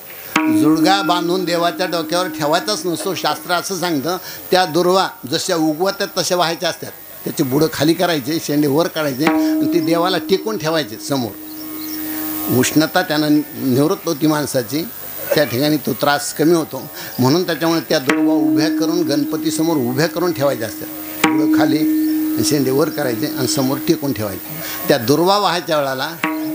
C: जुळगा बांधून देवाच्या डोक्यावर ठेवायचाच नसतो. शास्त्र असं सांगतं त्या दुर्वा जशा उगवतात तशा व्हायच्या असतात. त्याचे बुडं खाली करायचे, शेंडे वर काढायचे आणि ते देवाला टेकून ठेवायचे समोर. उष्णता त्यानं निवृत्त होती माणसाची, त्या ठिकाणी तो त्रास कमी होतो. म्हणून त्याच्यामुळे त्या दुर्वा उभ्या करून गणपतीसमोर उभ्या करून ठेवायच्या असतात. बुडं खाली आणि शेंडे वर करायचे आणि समोर टेकून ठेवायचे. त्या दुर्वा वाहायच्या वेळेला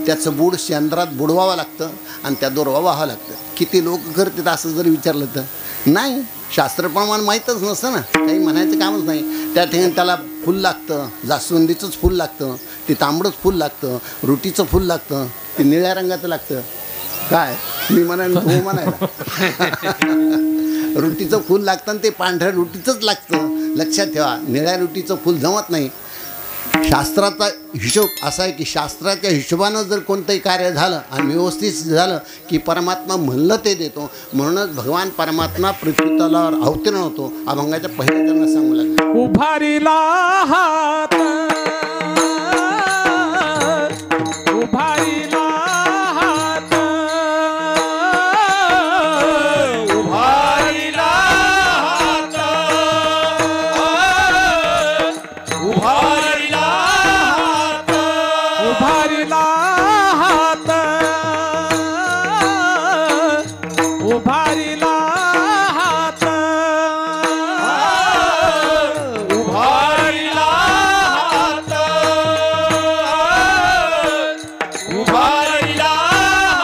C: त्याचं बूड शेंद्रात बुडवावं लागतं आणि त्या दुर्वा वाहावं लागतं. किती लोक करतात असं जर विचारलं तर नाही, शास्त्रप्रमाण माहीतच नसतं ना, काही म्हणायचं कामच नाही. त्या ठिकाणी त्याला फुल लागतं, जास्वंदीचंच फुल लागतं, ते तांबडंच फुल लागतं, रुटीचं फुल लागतं, ते निळ्या रंगाचं लागतं. काय मी म्हणायला हो म्हणायला रुटीचं फुल लागतं आणि ते पांढऱ्या रुटीचंच लागतं. लक्षात ठेवा, निळ्या रुटीचं फुल जमत नाही. शास्त्राचा हिशोब असा आहे की शास्त्राच्या हिशोबानं जर कोणतंही कार्य झालं आणि व्यवस्थित झालं की परमात्मा म्हणलं ते देतो. म्हणूनच भगवान परमात्मा पृथ्वी तलावर अवतीर्ण होतो. अभंगाच्या पहिल्या त्यांना सांगू लागले.
A: उभारीला हात उभारीला हात
B: उभारीला हात उभारीला हात
A: उभारीला हात उभारीला हात
B: उभारीला हात उभारीला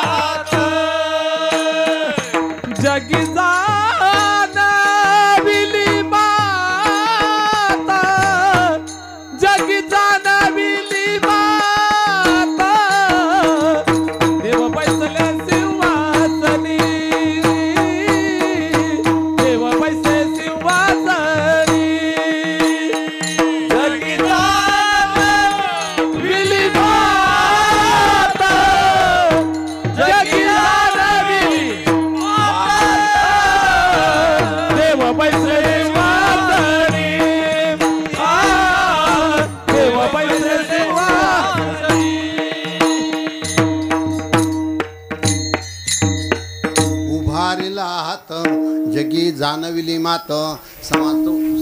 B: हात
A: जगी जाणविली माता जगी जाणविली माता देव बैसले सिंहासनी देव बैसे सिंहासनी
B: जगी जाणविली
A: माता जगी जाणविली देव बैसले सिंहासनी देव बैसले सिंहासनी
C: उभारीला हात जगी जाणविली मात. समाज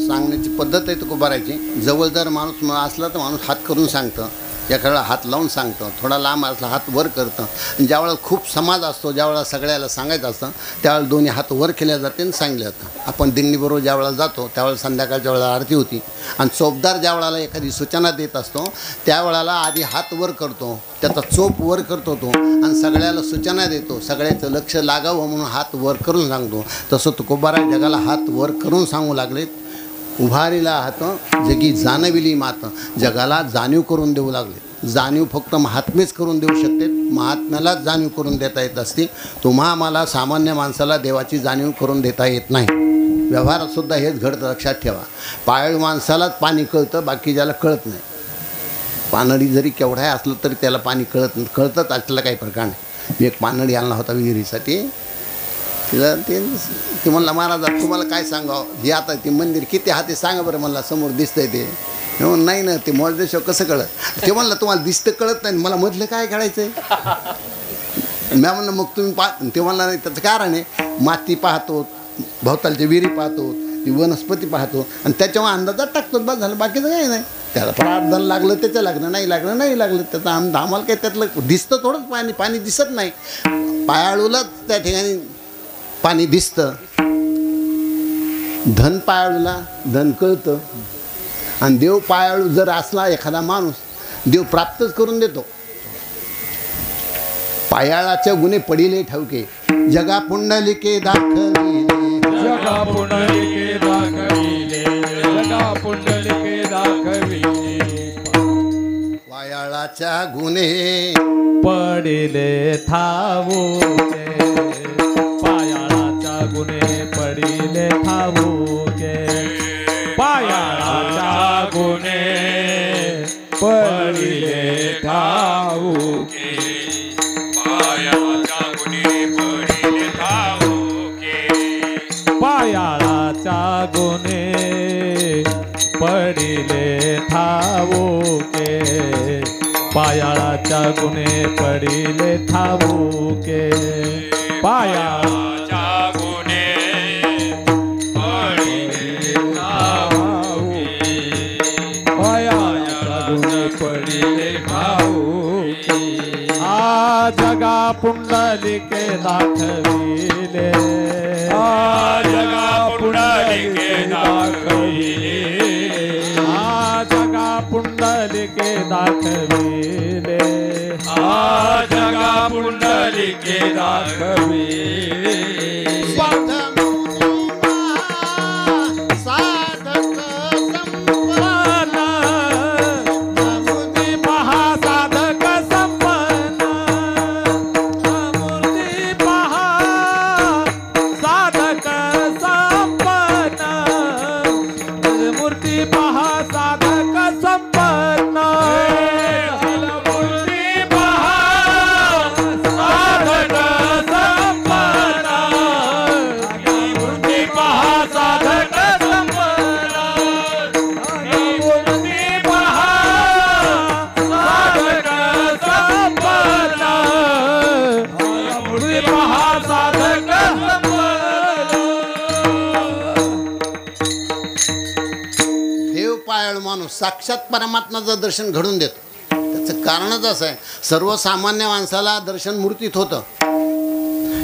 C: सांगण्याची पद्धत आहे तो उभारायची. जवळ जर माणूस असला तर माणूस हात करून सांगतं. एखादा हात लावून सांगतं. थोडा लांब असला हात वर करतं. आणि ज्यावेळेला खूप समाज असतो ज्यावेळेला सगळ्याला सांगायचं असतं त्यावेळेला दोन्ही हात वर केल्या जाते आणि सांगले जातं. आपण दिंडीबरोबर ज्यावेळेला जातो त्यावेळेला संध्याकाळच्या वेळेला आरती होती आणि चोपदार ज्यावेळेला एखादी सूचना देत असतो त्यावेळेला आधी हात वर करतो. त्याचा चोप वर करतो तो आणि सगळ्याला सूचना देतो. सगळ्याचं लक्ष लागावं म्हणून हात वर करून सांगतो. तसं तुकोबाराय जगाला हात वर करून सांगू लागले. उभारीला हात जगी जाणविली मात. जगाला जाणीव करून देऊ लागले. जाणीव फक्त महात्मेच करून देऊ शकते. महात्म्यालाच जाणीव करून देता येत असते. तुम्हा मला सामान्य माणसाला देवाची जाणीव करून देता येत नाही. व्यवहारातसुद्धा हेच घडतं, लक्षात ठेवा. पायाळू माणसालाच पाणी कळतं, बाकी ज्याला कळत नाही. पानडी जरी केवढाही असलं तरी त्याला पाणी कळतंच असलं काही प्रकार नाही. मी एक पानडी आणला होता विहिरीसाठी. तिला ते म्हणला महाराज तुम्हाला काय सांगावं हे आता ते मंदिर किती हाती सांगा बरं म्हणला समोर दिसतंय ते. नाही ना ते मोजदेशावर कसं कळत. ते म्हणलं तुम्हाला दिसतं कळत नाही मला मधलं काय कळायचं आहे. मी म्हणलं मग तुम्ही ते म्हणला नाही त्याचं कारण आहे माती पाहतो भोवतालच्या विहिरी पाहतो ती वनस्पती पाहतो आणि त्याच्यावर अंदाजात टाकतो. बस झालं बाकीचं काही नाही. त्याला प्रार्थना लागलं त्याचं लागलं नाही लागलं नाही लागलं त्याचं आम्हाला काही त्यातलं दिसतं थोडंच पाणी दिसत नाही. पायाळूलाच त्या ठिकाणी पाणी दिसतं. धन पायाळूला धन कळतं आणि देव पायाळू जर असला एखादा माणूस देव प्राप्तच करून देतो. पायाळाच्या गुन्हे पडिले ठाऊके जगा पुंडलिके दाखविले
A: जगा पुंडलिके दाखविले जगा पुंडलिके दाखविले
C: पायाळाच्या गुन्हे
A: पडिले ठाऊके पायाळाच्या गुन्हे पडिले ठाऊके पायाळाच्या गुन्हे पडिले ठाऊके
B: पायाळाच्या गुन्हे पडिले ठाऊके
A: पायाळाच्या गुन्हे पडिले ठाऊके पायाळाच्या गुन्हे पडिले ठाऊके पायाळाच्या
B: गुन्हे पडिले ठाऊके
A: पायाळाच्या गुन्हे पडिले ठाऊके आ जगा पुंडलिके दाखविले
B: आ जगा पुंडलिके दाखविले
A: आ जगा पुंडलिके दाखविले
B: आ जगा पुंडलिके दाखविले
C: साधक
A: संपन्न मूर्ती पहा साधक संपन्न मूर्ती पहा साधक संपन्न मूर्ती पहा साधक संपन्न
C: देव पायाळू माणूस साक्षात परमात्म्याचं दर्शन घडून देतो. त्याचं कारणच असं आहे, सर्वसामान्य माणसाला दर्शन मूर्तीत होतं,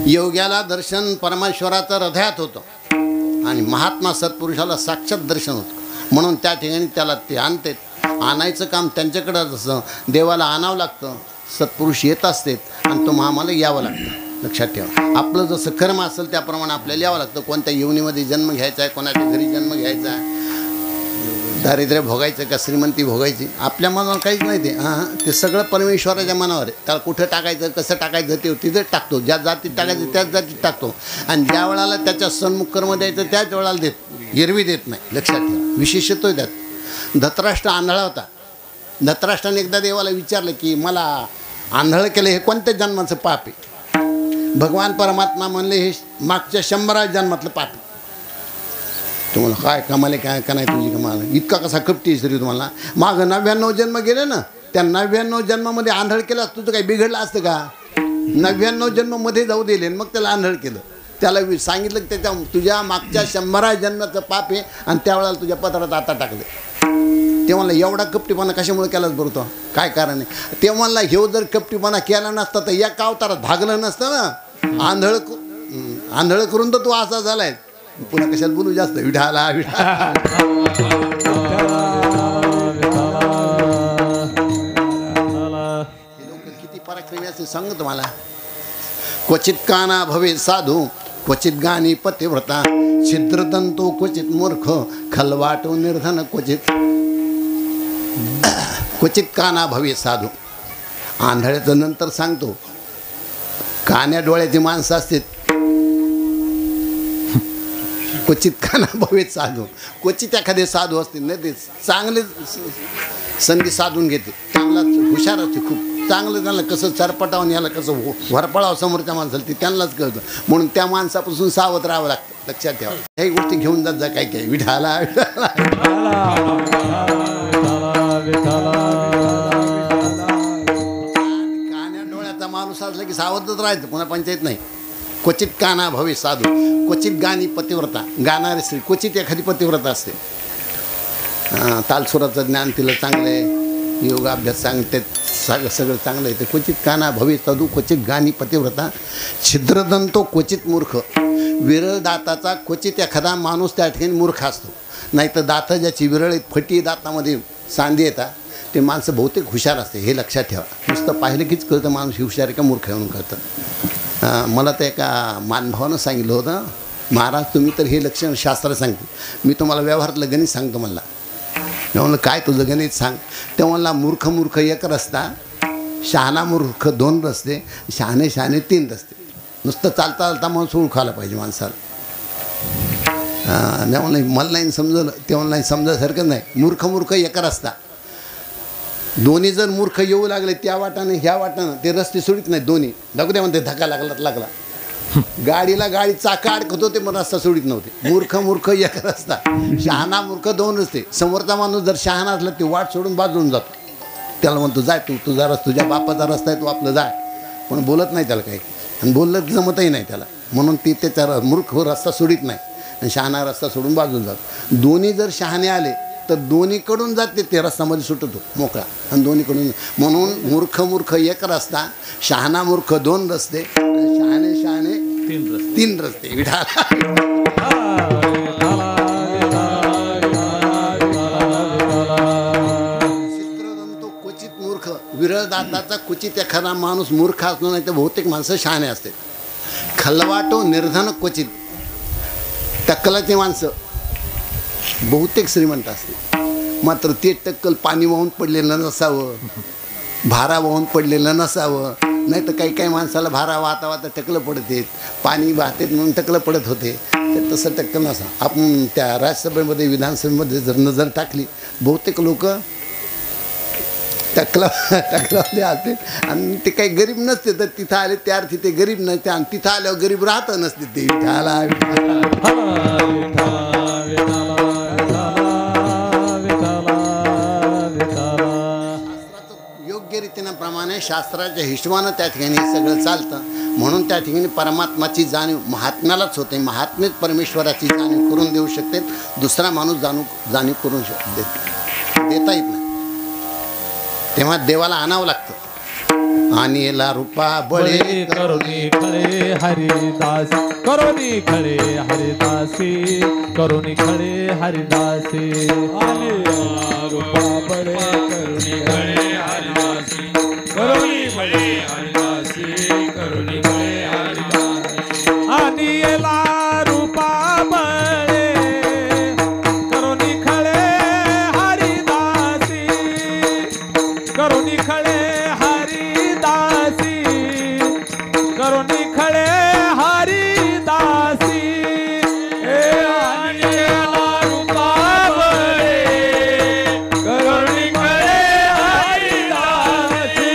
C: योग्याला दर्शन परमेश्वराचं हृदयात होतं आणि महात्मा सत्पुरुषाला साक्षात दर्शन होतं. म्हणून त्या ठिकाणी त्याला ते आणते. आणायचं काम त्यांच्याकडं असं देवाला आणावं लागतं. सत्पुरुष येत असतात आणि तो आम्हाला यावं लागतं. लक्षात ठेवा, आपलं जसं कर्म असेल त्याप्रमाणे आपल्याला यावं लागतं. कोणत्या योनीमध्ये जन्म घ्यायचा आहे, कोणाच्या घरी जन्म घ्यायचा आहे, दारिद्र्य भोगायचं का श्रीमंती भोगायची, आपल्या मनावर काहीच नाही. ते सगळं परमेश्वराच्या मनावर आहे. त्याला कुठं टाकायचं, कसं टाकायचं ते तिथंच टाकतो. ज्या जातीत टाकायचं त्याच जातीत टाकतो आणि ज्या वेळाला त्याच्या सन्मुख कर्म द्यायचं त्याच वेळाला गिरवी देत नाही. लक्षात ठेवा, विशेष येतोय त्यात. धतराष्ट्र आंधळा होता. धतराष्ट्राने एकदा देवाला विचारलं की मला आंधळ केलं हे कोणत्या जन्माचं पाप आहे? भगवान परमात्मा म्हणले हे मागच्या 100 जन्मातलं पाप आहे. तुम्हाला काय कमाले काय का नाही तुझी कमाल, इतका कसा कपटी तरी तुम्हाला. मागं 99 जन्म गेले ना, त्या 99 जन्मामध्ये आंधळ केलं तुझं काही बिघडलं असतं का? 99 जन्मामध्ये जाऊ दिले मग त्याला आंधळ केलं. त्याला सांगितलं की त्याच्या तुझ्या मागच्या 100 जन्माचं पाप आहे आणि त्यावेळेला तुझ्या पत्रात आता टाकले. ते म्हणलं एवढा कपटीपणा कशामुळे केलाच बरं तो, काय कारण आहे? ते म्हणला ह्यो जर कपटीपणा केला नसता तर एका अवतारात भागलं नसतं ना. आंधळ करून तर तू असा झालाय. पुन्हा कशाला बोलू जास्त. विठाला विठा लोक किती पराक्रमी असते सांगतो मला. क्वचित काना भवे साधू, क्वचित गाणी पतिव्रता, छिद्रतंतू क्वचित मूर्ख, खलवाटो निर्धन क्वचित. क्वचित काना भवे साधू. आंधळ्याचं नंतर सांगतो. कान्या डोळ्याची माणसं असतात. क्वचित काना भवे साधू. क्वचित एखादे साधू असतील नाही ते चांगले संधी साधून घेते. चांगला हुशार असते, खूप चांगलं. त्यांना कसं चरपटावून याला कसं वरपळावं समोरच्या माणसाला ते त्यांनाच कळतं. म्हणून त्या माणसापासून सावध राहावं लागतं. लक्षात ठेवा, काही गोष्टी घेऊन जात जा. काय काय विठाला कान्या डोळ्याचा माणूस असला की सावधच राहायचं, पुन्हा पंचायत नाही. क्वचित काना भवे साधू, क्वचित गाणी पतिव्रता. गाणारी स्त्री क्वचित एखादी पतिव्रता असते. तालसुराचं ज्ञान तिला चांगलं आहे, योगाभ्यास सांगते, सगळं चांगलं आहे. ते क्वचित काना भवे साधू, क्वचित गाणी पतिव्रता, छिद्रदंतो क्वचित मूर्ख. विरळ दाताचा क्वचित एखादा माणूस त्या ठिकाणी मूर्ख असतो. नाही तर दातं ज्याची विरळ फटी दातामध्ये सांधी येतात ते माणसं बहुतेक हुशार असते. हे लक्षात ठेवा. नुसतं पाहिलं कीच कळतं माणूस हुशार आहे का मूर्ख म्हणून कळतं. मला तर एका मानभावानं सांगितलं होतं, महाराज तुम्ही तर हे लक्षण शास्त्र सांगते, मी तुम्हाला व्यवहारातलं गणित सांगतो. म्हणला मी म्हणलं काय तुझं गणित सांग. ते म्हणला मूर्ख मूर्ख एक रस्ता, शहाणा मूर्ख 2 रस्ते, शहाणे शहाणे 3 रस्ते. नुसतं चालता चालता माणूस ओळखायला पाहिजे माणसाला. म्हणलं मला नाही समजलं. ते म्हणलं नाही समजायसारखं नाही. मूर्ख मूर्ख एक रस्ता. दोन्ही जर मूर्ख येऊ लागले त्या वाटाने ह्या वाटानं ते रस्ते सोडित नाही. दोन्ही दाखवते म्हणते धक्का लागला. गाडीला गाडी चाका अडकत होते मग रस्ता सोडित नव्हते. मूर्ख मूर्ख एक रस्ता, शहाणा मूर्ख 2 रस्ते. समोरचा माणूस जर शहाणा असला ते वाट सोडून बाजून जातो. त्याला म्हणतो जाय तू, तुझा रस्ता तुझ्या बापाचा रस्ता आहे, तू आपलं जाय. पण बोलत नाही त्याला काही, आणि बोललं जमतही नाही त्याला. म्हणून ती त्याचा मूर्ख रस्ता सोडित नाही आणि शहाणा रस्ता सोडून बाजून जातो. दोन्ही जर शहाणे आले तर दोन्हीकडून जाते ते रस्त्यामध्ये सुटतो मोकळा, आणि दोन्हीकडून. म्हणून मूर्ख मूर्ख एक रस्ता, शहाणा मूर्ख 2 रस्ते, शहाणे शहाणे 3 रस्ते. विठाला क्वचित मूर्ख. विरळ दाताचा क्वचित एखादा माणूस मूर्ख असतो, नाही तर बहुतेक माणसं शहाणे असते. खलवाटो निर्धन क्वचित. टक्कलाची माणसं बहुतेक श्रीमंत असते, मात्र ते टक्कल पाणी वाहून पडलेलं नसावं, भारा वाहून पडलेलं नसावं. नाही तर काही काही माणसाला भारा वाहता वाहता टकलं पडते, पाणी वाहतेत म्हणून टकलं पडत होते. तर तसं टक्कल नसा. आपण त्या राज्यसभेमध्ये विधानसभेमध्ये जर नजर टाकली, बहुतेक लोक टकलावले असते आणि ते काही गरीब नसते. तर तिथं आले त्या अर्थी ते गरीब नसते, आणि तिथं आल्यावर गरीब राहत नसते. ते योग्य रीतीनं प्रमाणे शास्त्राच्या हिशोबानं त्या ठिकाणी सगळं चालतं. म्हणून त्या ठिकाणी परमात्माची जाणीव महात्म्यालाच होते. महात्मेच परमेश्वराची जाणीव करून देऊ शकते. दुसरा माणूस जाणीव करून देता येत नाही. तेव्हा देवाला आणावं लागतं. आणि याला रूपा बळे
A: करुणी खळे हरिदास करुणी खळे हरिदासी करुणी खळे हरिदासी
B: आणि रूपा बळे करुणी खळे हरिदासी करुणी बळे हरिदासी करुणी बळे हरिदासी
A: आणि याला रूपा बळे करुणी खळे हरिदासी करुणी खळे करुणी खळे हरिदासी
B: रूपा बळे करुणी खळे हरिदासी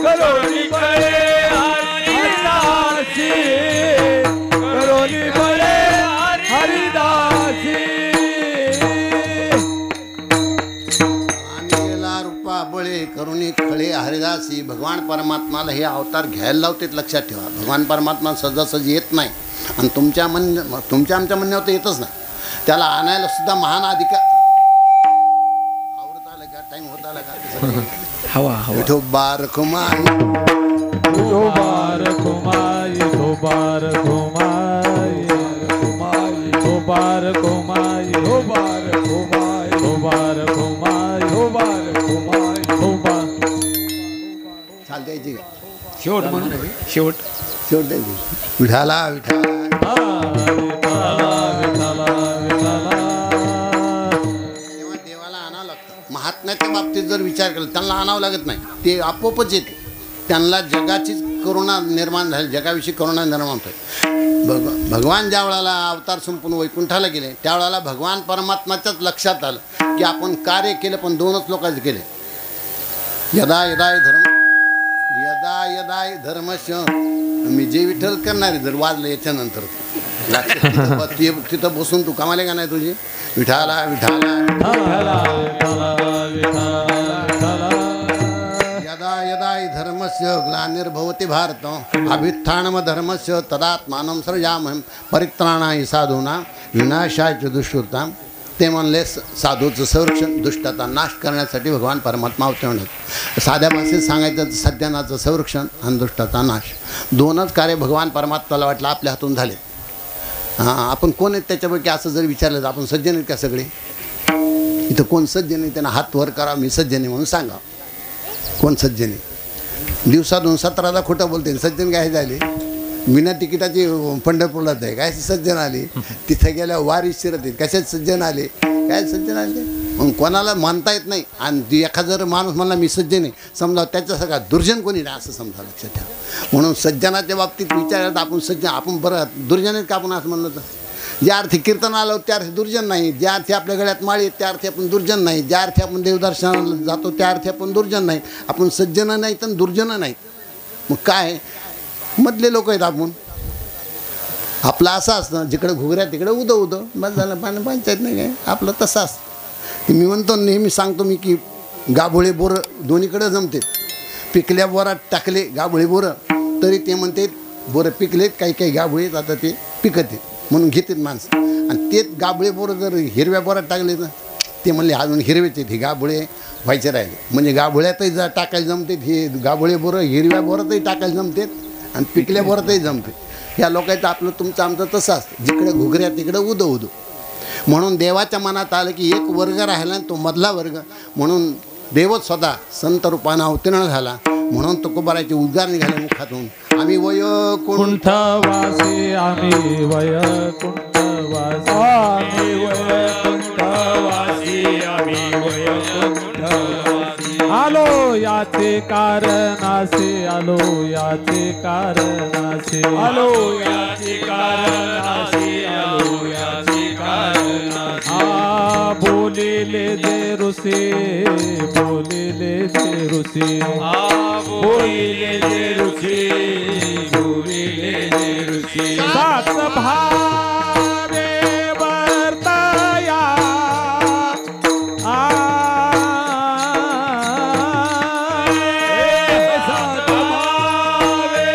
B: करुणी खळे हरिदासी करुणी बळे हरिदासी
C: आणि याला रूपा बळे करुणी खळे हरिदासी. भगवान परमात्माला हे अवतार घ्यायला लावते. लक्षात ठेवा, भगवान परमात्मा सहजासहजी येत नाही. आणि तुमच्या आमच्या म्हणण्यावर तर येतच नाही. त्याला आणायला सुद्धा महान अधिकार. आवरत आलं का? टाईम होत आला का?
B: हवा
C: विठोबार खुमाई
A: धोबार खुमाई धोबार खुमाई धोबार खुमाई
B: धोबार खुमाई
A: धोबार खुमाई
B: धोबार खुमाई
A: धोबार
C: चाल द्यायची का?
B: शेवट म्हणून शेवट
C: शेवट द्यायची. विठाला विठाला तेव्हा देवाला आणावं लागतं. महात्म्याच्या बाबतीत जर विचार केला त्यांना आणावं लागत नाही. ते आपोआपच येते. त्यांना जगाचीच करुणा निर्माण झाली. जगाविषयी करुणा निर्माण होते. भगवान ज्या वेळेला अवतार संपून वैकुंठाला गेले त्यावेळेला भगवान परमात्माच्याच लक्षात आलं की आपण कार्य केलं पण दोनच लोकांचे केले. यदा यदाय धर्मश मी जे विठ्ठल करणारे जर वाजलं याच्यानंतर तिथं बसून तू कामाले का नाही तुझी विठाला विठाला यदा यदाय धर्मस्य ग्लानिर्भवति भारत अभ्युत्थानम धर्मस्य तदात्मानं सृजामहं परित्राणाय साधूना विनाशाय च दुष्कृतां. ते म्हणले साधूचं संरक्षण दुष्टता नाश करण्यासाठी भगवान परमात्मा अवतरणार. साध्या भाषेत सांगायचं तर सज्जनाचं संरक्षण आणि दुष्टता नाश दोनच कार्य भगवान परमात्माला वाटलं आपल्या हातून झाले. आपण कोण आहेत त्याच्यापैकी असं जर विचारलं तर आपण सज्जन आहेत का? सगळे इथं कोण सज्जन आहे त्यांना हात वर करा मी सज्जन आहे म्हणून सांगा. कोण सज्जन आहे? दिवसातून 17दा खोटं बोलते. सज्जन काय झाले? विना तिकिटाची पंढरपूरला आहे काय सज्जन आले. तिथे गेल्यावर वारी शिरत आहेत कशात सज्जन आले? काय सज्जन आले? मग कोणाला मानता येत नाही. आणि एखादा जर माणूस म्हणला मी सज्जन आहे समजा त्याच्यासारखा दुर्जन कोणी नाही असं समजा. लक्षात ठेवा. म्हणून सज्जनाच्या बाबतीत विचारायला आपण सज्जन आपण बरं दुर्जन आहेत का आपण असं म्हणलं तर? ज्या अर्थी कीर्तन आलो त्या अर्थी दुर्जन नाही. ज्या अर्थी आपल्या गळ्यात माळी आहेत त्या अर्थी आपण दुर्जन नाही. ज्या अर्थी आपण देवदर्शनाला जातो त्या अर्थी आपण दुर्जन नाही. आपण सज्जन नाही तर दुर्जन नाही. मग काय मधले लोक आहेत आपण. आपलं असं असतं जिकडे घुगऱ्या तिकडे उदं बस झालं पंचायत नाही काय आपलं तसं असतं. मी म्हणतो नेहमी सांगतो मी की गाभोळे बोरं दोन्हीकडे जमते. पिकल्या बोरात टाकले गाभोळे बोरं तरी ते म्हणते बोरं पिकलेत काही काही गाभोळेत आता ते पिकत म्हणून घेतात माणसं. आणि तेच गाभळे बोरं जर हिरव्या बोरात टाकले तर ते म्हणले अजून हिरवेच आहेत हे गाभोळे व्हायचे राहिले. म्हणजे गाभोळ्यातही टाकायला जमतात हे गाभोळे बोरं हिरव्या बोरातही टाकायला जमतात आणि पिकल्या बोरातही जमते. ह्या लोकांचं आपलं तुमचं आमचं तसं असतं जिकडे घुगऱ्या तिकडे उदो. म्हणून देवाच्या मनात आलं की एक वर्ग राहिला तो मधला वर्ग. म्हणून देवच स्वतः संत रूपानं अवतीर्ण झाला. म्हणून तुकोबाराचे उद्गार निघाले मुखातून आम्ही
A: वैकुंठवासी आम्ही वैकुंठवासी आम्ही वैकुंठवासी आम्ही वैकुंठवासी आलो याचे कारणासे आलो याचे कारणासे आलो याचे कारणासे आलो याचे कारणासे बोलिले जे ऋषी बोलिले जे ऋषी बोलिले जे ऋषी बोलिले जे ऋषी सात भावे वर्तया सात भावे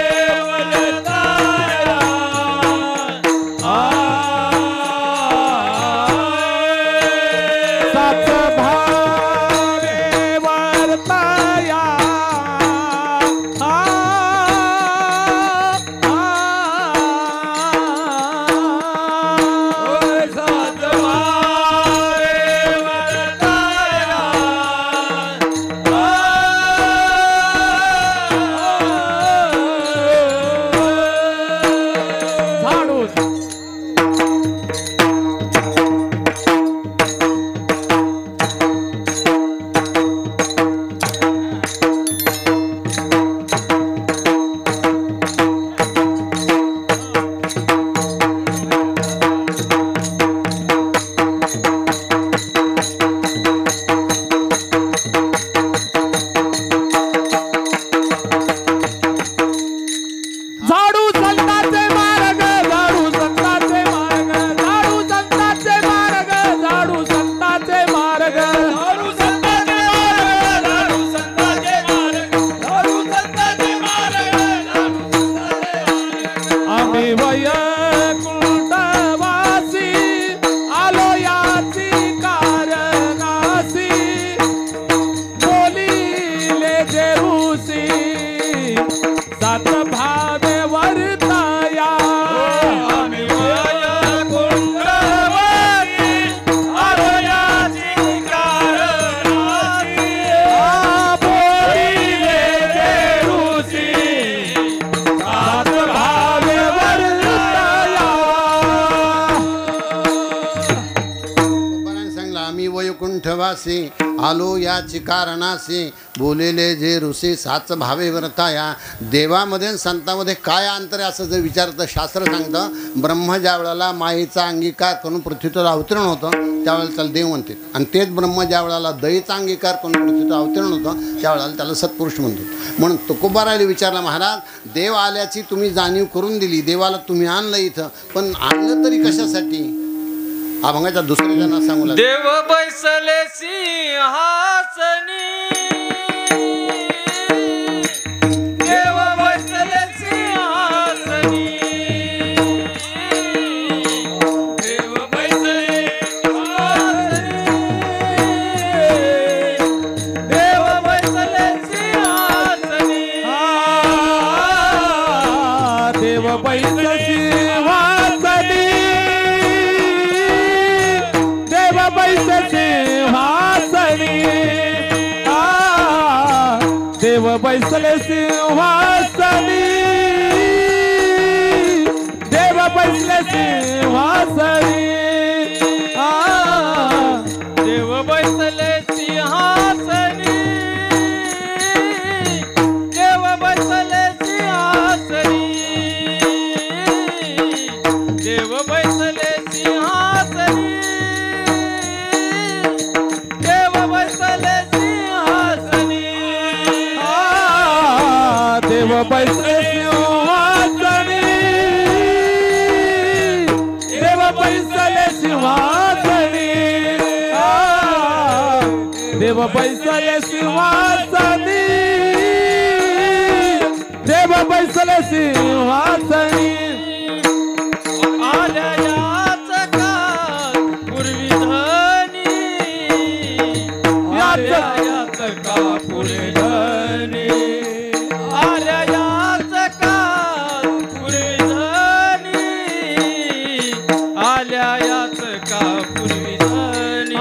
C: आम्ही वैकुंठवासी आलो याची कारणासी बोलेले जे ऋषी साच भावे व्रताया. देवामध्ये आणि संतांमध्ये काय अंतर आहे असं जर विचारतं शास्त्र सांगतं. ब्रह्म ज्या वेळेला मायेचा अंगीकार करून पृथ्वीवर अवतरण होतं त्यावेळेला त्याला देव म्हणते, आणि तेच ब्रह्म ज्या वेळेला दयेचा अंगीकार करून पृथ्वीवर अवतरण होतं त्यावेळेला त्याला सत्पुरुष म्हणतो. म्हणून तुकोबारायला विचारला, महाराज देव आल्याची तुम्ही जाणीव करून दिली, देवाला तुम्ही आणलं इथं, पण आणलं तरी कशासाठी? अभंगाच्या दुसऱ्या जणांना सांगू लागले,
B: देव बैसले सिंहासनी, देव बैसले सिंहासनी, देव बैसले सिंहासनी, देव बैसले सिंहासनी,
A: देव बैसले सिंहासनी, देव बैसले सिंहासनी, देव बैसले सिंहासनी,
B: देव बैसले सिंहासनी, देव बैसले सिंहासनी, देव बैसले सिंहासनी, देव बैसले सिंहासनी,
A: देव बैसले सिंहासनी, देव बैसले सिंहासनी, देव बैसले सिंहासनी, देव बैसले सिंहासनी.
B: आल्या याच काळ पूर्वी धनी, आल्या याच काळ पुढे धनी, आल्या याच काळ पुढे धनी, आल्या याच काळ पूर्वी धनी,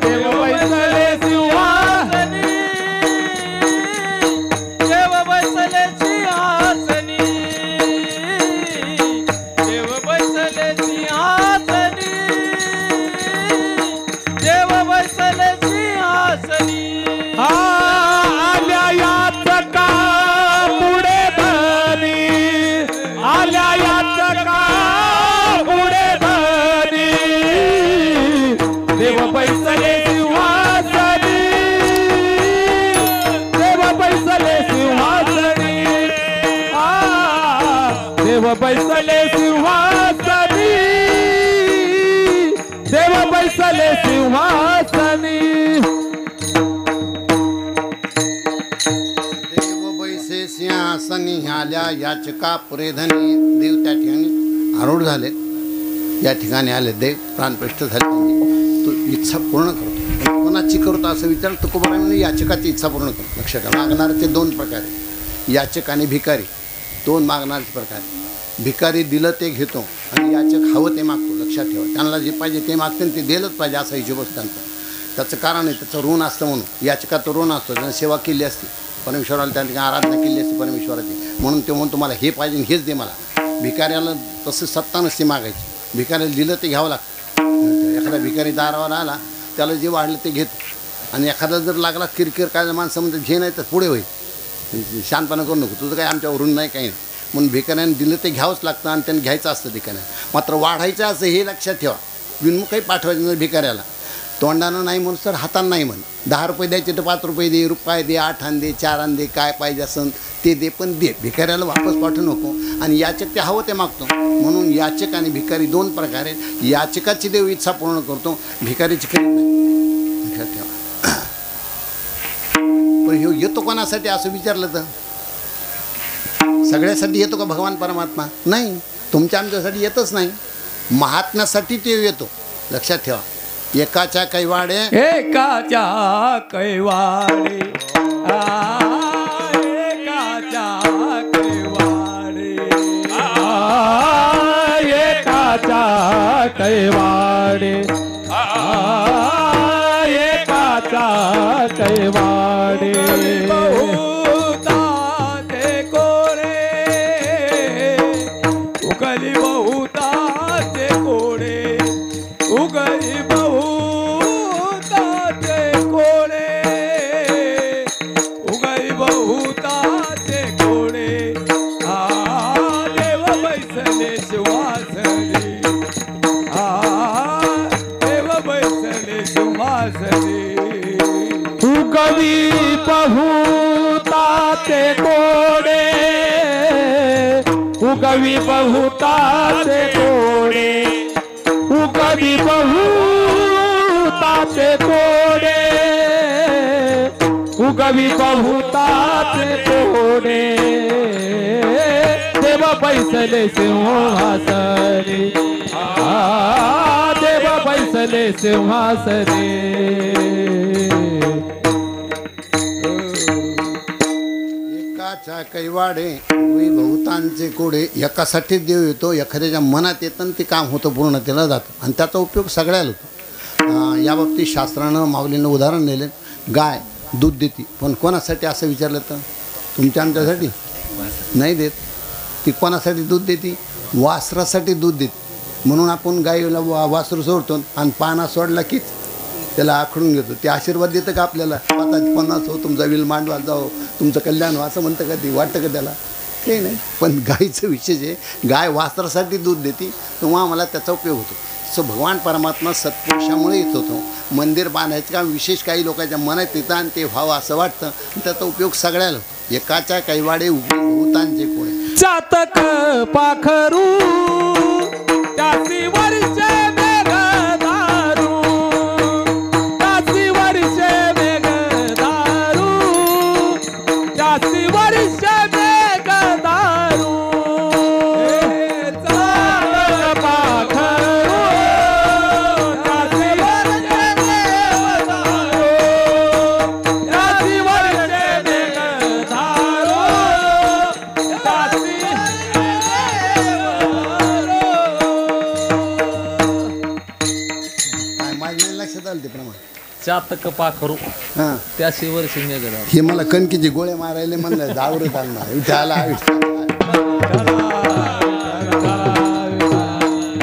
A: देव बैसले सिंहासनी,
B: देव बैसले सिंहासनी, देव बैसले सिंहासनी, देव बैसले सिंहासनी,
A: आल्या याच का पुढे धनी, आल्या याच का पुढे धनी, देव बैसले सिंहासनी, देव बैसले सिंहासनी, देव बैसले सिंहासनी, देव बैसले सिंहासनी.
C: देव बैसे सिंहासनी आल्या याचका पुरेधनी. देव त्या ठिकाणी आरूढ झाले, या ठिकाणी आले देव, प्राणप्रष्ट झाले. तो इच्छा पूर्ण करतो. कोणाची करतो असं विचार तुकोबाराय म्हणे याचकाची इच्छा पूर्ण करतो. लक्षात घ्या, मागणाऱ्याचे दोन प्रकार आहे, याचक आणि भिकारी. दोन मागणाऱ्याचे प्रकार. भिकारी दिलं ते घेतो आणि याचक हवं ते मागतो. लक्षात ठेवा, त्यांना जे पाहिजे ते मागते आणि ते दिलंच पाहिजे असा हिशोब असतो त्यांचा. त्याचं कारण आहे, त्याचं ऋण असतं म्हणून. याचकात ऋण असतो, त्यानं सेवा केली असते परमेश्वराला, त्या ठिकाणी आराधना केली असते परमेश्वराची, म्हणून ते म्हणतो मला हे पाहिजे हेच दे मला. भिकाऱ्याला तसं सत्ता नसते मागायची. भिकाऱ्याला दिलं ते घ्यावं लागतं. एखादा भिकारी दारावर आला त्याला जे वाढलं ते घेतो, आणि एखादा जर लागला किरकिर काय माणसं म्हणतात घे नाही तर पुढे होईल, शांतपणा करू नको, तुझं काय आमच्यावरून नाही काही नाही. म्हणून भिकाऱ्याने दिलं ते घ्यावंच लागतं आणि त्यांनी घ्यायचं असतं भिकाऱ्याला. मात्र वाढायचं असं हे लक्षात ठेवा. विनमुखही पाठवायचं नाही भिकाऱ्याला. तोंडानं नाही म्हणून तर हातानं नाही म्हण. 10 रुपये द्यायचे तर 5 रुपये दे, रुपये दे, 8 आण दे, 4 आण दे, काय पाहिजे असं ते दे, पण दे. भिकाऱ्याला वापस पाठवू नको. आणि याचक ते हवं ते मागतो. म्हणून याचक आणि भिकारी दोन प्रकारे. याचकाची देव इच्छा पूर्ण करतो, भिकारीची करीत नाही. लक्षात ठेवा. पण ह्यो येतो कोणासाठी असं विचारलं तर सगळ्यासाठी येतो का भगवान परमात्मा? नाही, तुमच्या आमच्यासाठी येतच नाही. महात्म्यासाठी ते येतो. लक्षात ठेवा. एकाच्या कैवाडे,
A: एकाच्या कैवाडे, एकाच्या कैवाडे, एकाच्या कैवाडे, एकाच्या कैवाडे. बहुताचे कोरे उगली, बहुताचे कोरे उगली,
B: बहुताचे कोडे उगाई बहुताचे कोडे आ देव बैसले शिवासनी आ देव बैसले शिवासनी
A: उगवी बहुताचे कोडे उगवी बहुताचे कोडे उगवी बहुताचे कोडे उगवी बहुताचे कोडे देव बैसले सिंहासनी देव बैसले सिंहासनी
C: एकाच्या कैवाडे बहुतांचे कोडे एकासाठीच देव येतो एखाद्याच्या मनात येतं आणि ते काम होतं पूर्णतेला जातं आणि त्याचा उपयोग सगळ्याला होतो या बाबतीत शास्त्रानं माऊलीनं उदाहरण दिले गाय दूध देते पण कोणासाठी असं विचारलं तर तुमच्या आमच्यासाठी नाही देत ती कोणासाठी दूध देते वासरासाठी दूध देते म्हणून आपण गाईला वासरू सोडतो आणि पाना सोडला की त्याला आखडून घेतो ते आशीर्वाद देतं का आपल्याला 50 हो तुमचा विल मांडवा जाओ तुमचं कल्याण हो असं म्हणतं का ती वाटतं का त्याला ते नाही पण गाईचं विशेष आहे गाय वासरासाठी दूध देते तेव्हा आम्हाला त्याचा उपयोग होतो सो भगवान परमात्मा सत्पुरुषामुळे येत होतो मंदिर बांधायचं काम विशेष काही लोकांच्या मनात येतं आणि ते व्हावं असं वाटतं त्याचा उपयोग सगळ्याला होतो एकाच्या कैवाडे बहुतांचे कोडे
A: चातक पाखरू त्याची वर्षे मेघदारू त्याची वर्षे मेघदारू त्याची वर्षे मेघदारू चातक पाखरू त्याची वर्षे मेघदारू त्याची वर्षे मेघदारू
C: लक्षात आलं ते प्रमाण
A: चातक पाखरू
C: हां
A: त्याशी वर्षी मेघदारू
C: हे मला कणकीचे गोळे मारायले म्हणलं जावरत आणणार विठाला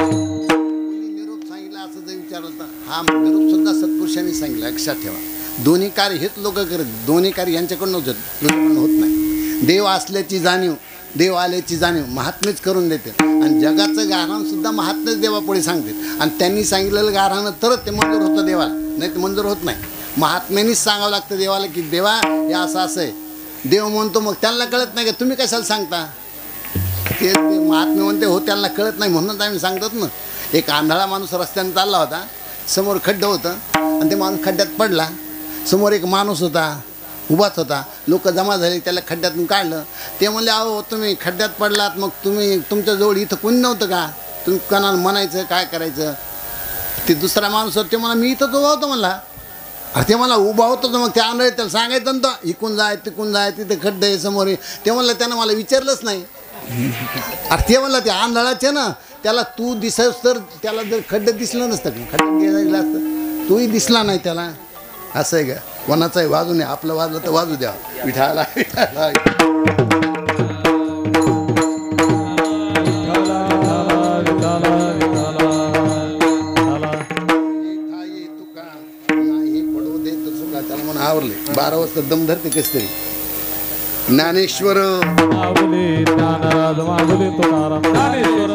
C: निरोप सांगितलं असं जर विचारलं तर हा निरोप सुद्धा सत्पुरुषांनी सांगितलं लक्षात ठेवा दोन्ही कार्य हेच लोक करत दोन्ही कार्य यांच्याकडून होत दुसऱ्याकडून होत नाही देव असल्याची जाणीव देव आल्याची जाणीव महात्मेच करून देते आणि जगाचं गारहाण सुद्धा महात्मेच देवापुढे सांगते आणि त्यांनी सांगितलेलं गारहाणं तरच ते मंजूर होतं देवाला नाही ते मंजूर होत नाही महात्म्यानीच सांगावं लागतं देवाला की देवा हे असं असं आहे देव म्हणतो मग त्यांना कळत नाही का तुम्ही कशाला सांगता ते महात्मे म्हणते हो त्यांना कळत नाही म्हणूनच आम्ही सांगतात ना एक आंधळा माणूस रस्त्याने चालला होता समोर खड्डं होतं आणि ते माणूस खड्ड्यात पडला समोर एक माणूस होता उभाच होता लोक जमा झाले त्याला खड्ड्यातून काढलं ते म्हणले अहो तुम्ही खड्ड्यात पडलात मग तुम्ही तुमच्याजवळ इथं कोणी नव्हतं का तुम्ही कोणाला म्हणायचं काय करायचं ते दुसरा माणूस होता ते मला मी इथंच उभा होतो म्हणला अरे ते मला उभा होतो मग ते आंधळे त्याला सांगायचं ना तर इकून जाय तिकून जाय तिथे खड्डे आहे समोर ते म्हणलं त्यानं मला विचारलंच नाही अरे ते म्हणलं ते आंधळाचे ना त्याला तू दिसस तर त्याला जर खड्डे दिसलं नसतं का खड्ड्यात गेलं असतं तूही दिसला नाही त्याला असं आहे का कोणाचाही वाजू नये आपलं वाजलं तर वाजू द्या विठाला विठाला त्याला म्हणून आवरले 12 वाजता दम धरते कस तरी ज्ञानेश्वर
A: माऊली ज्ञानराज माऊली तुकाराम ज्ञानेश्वर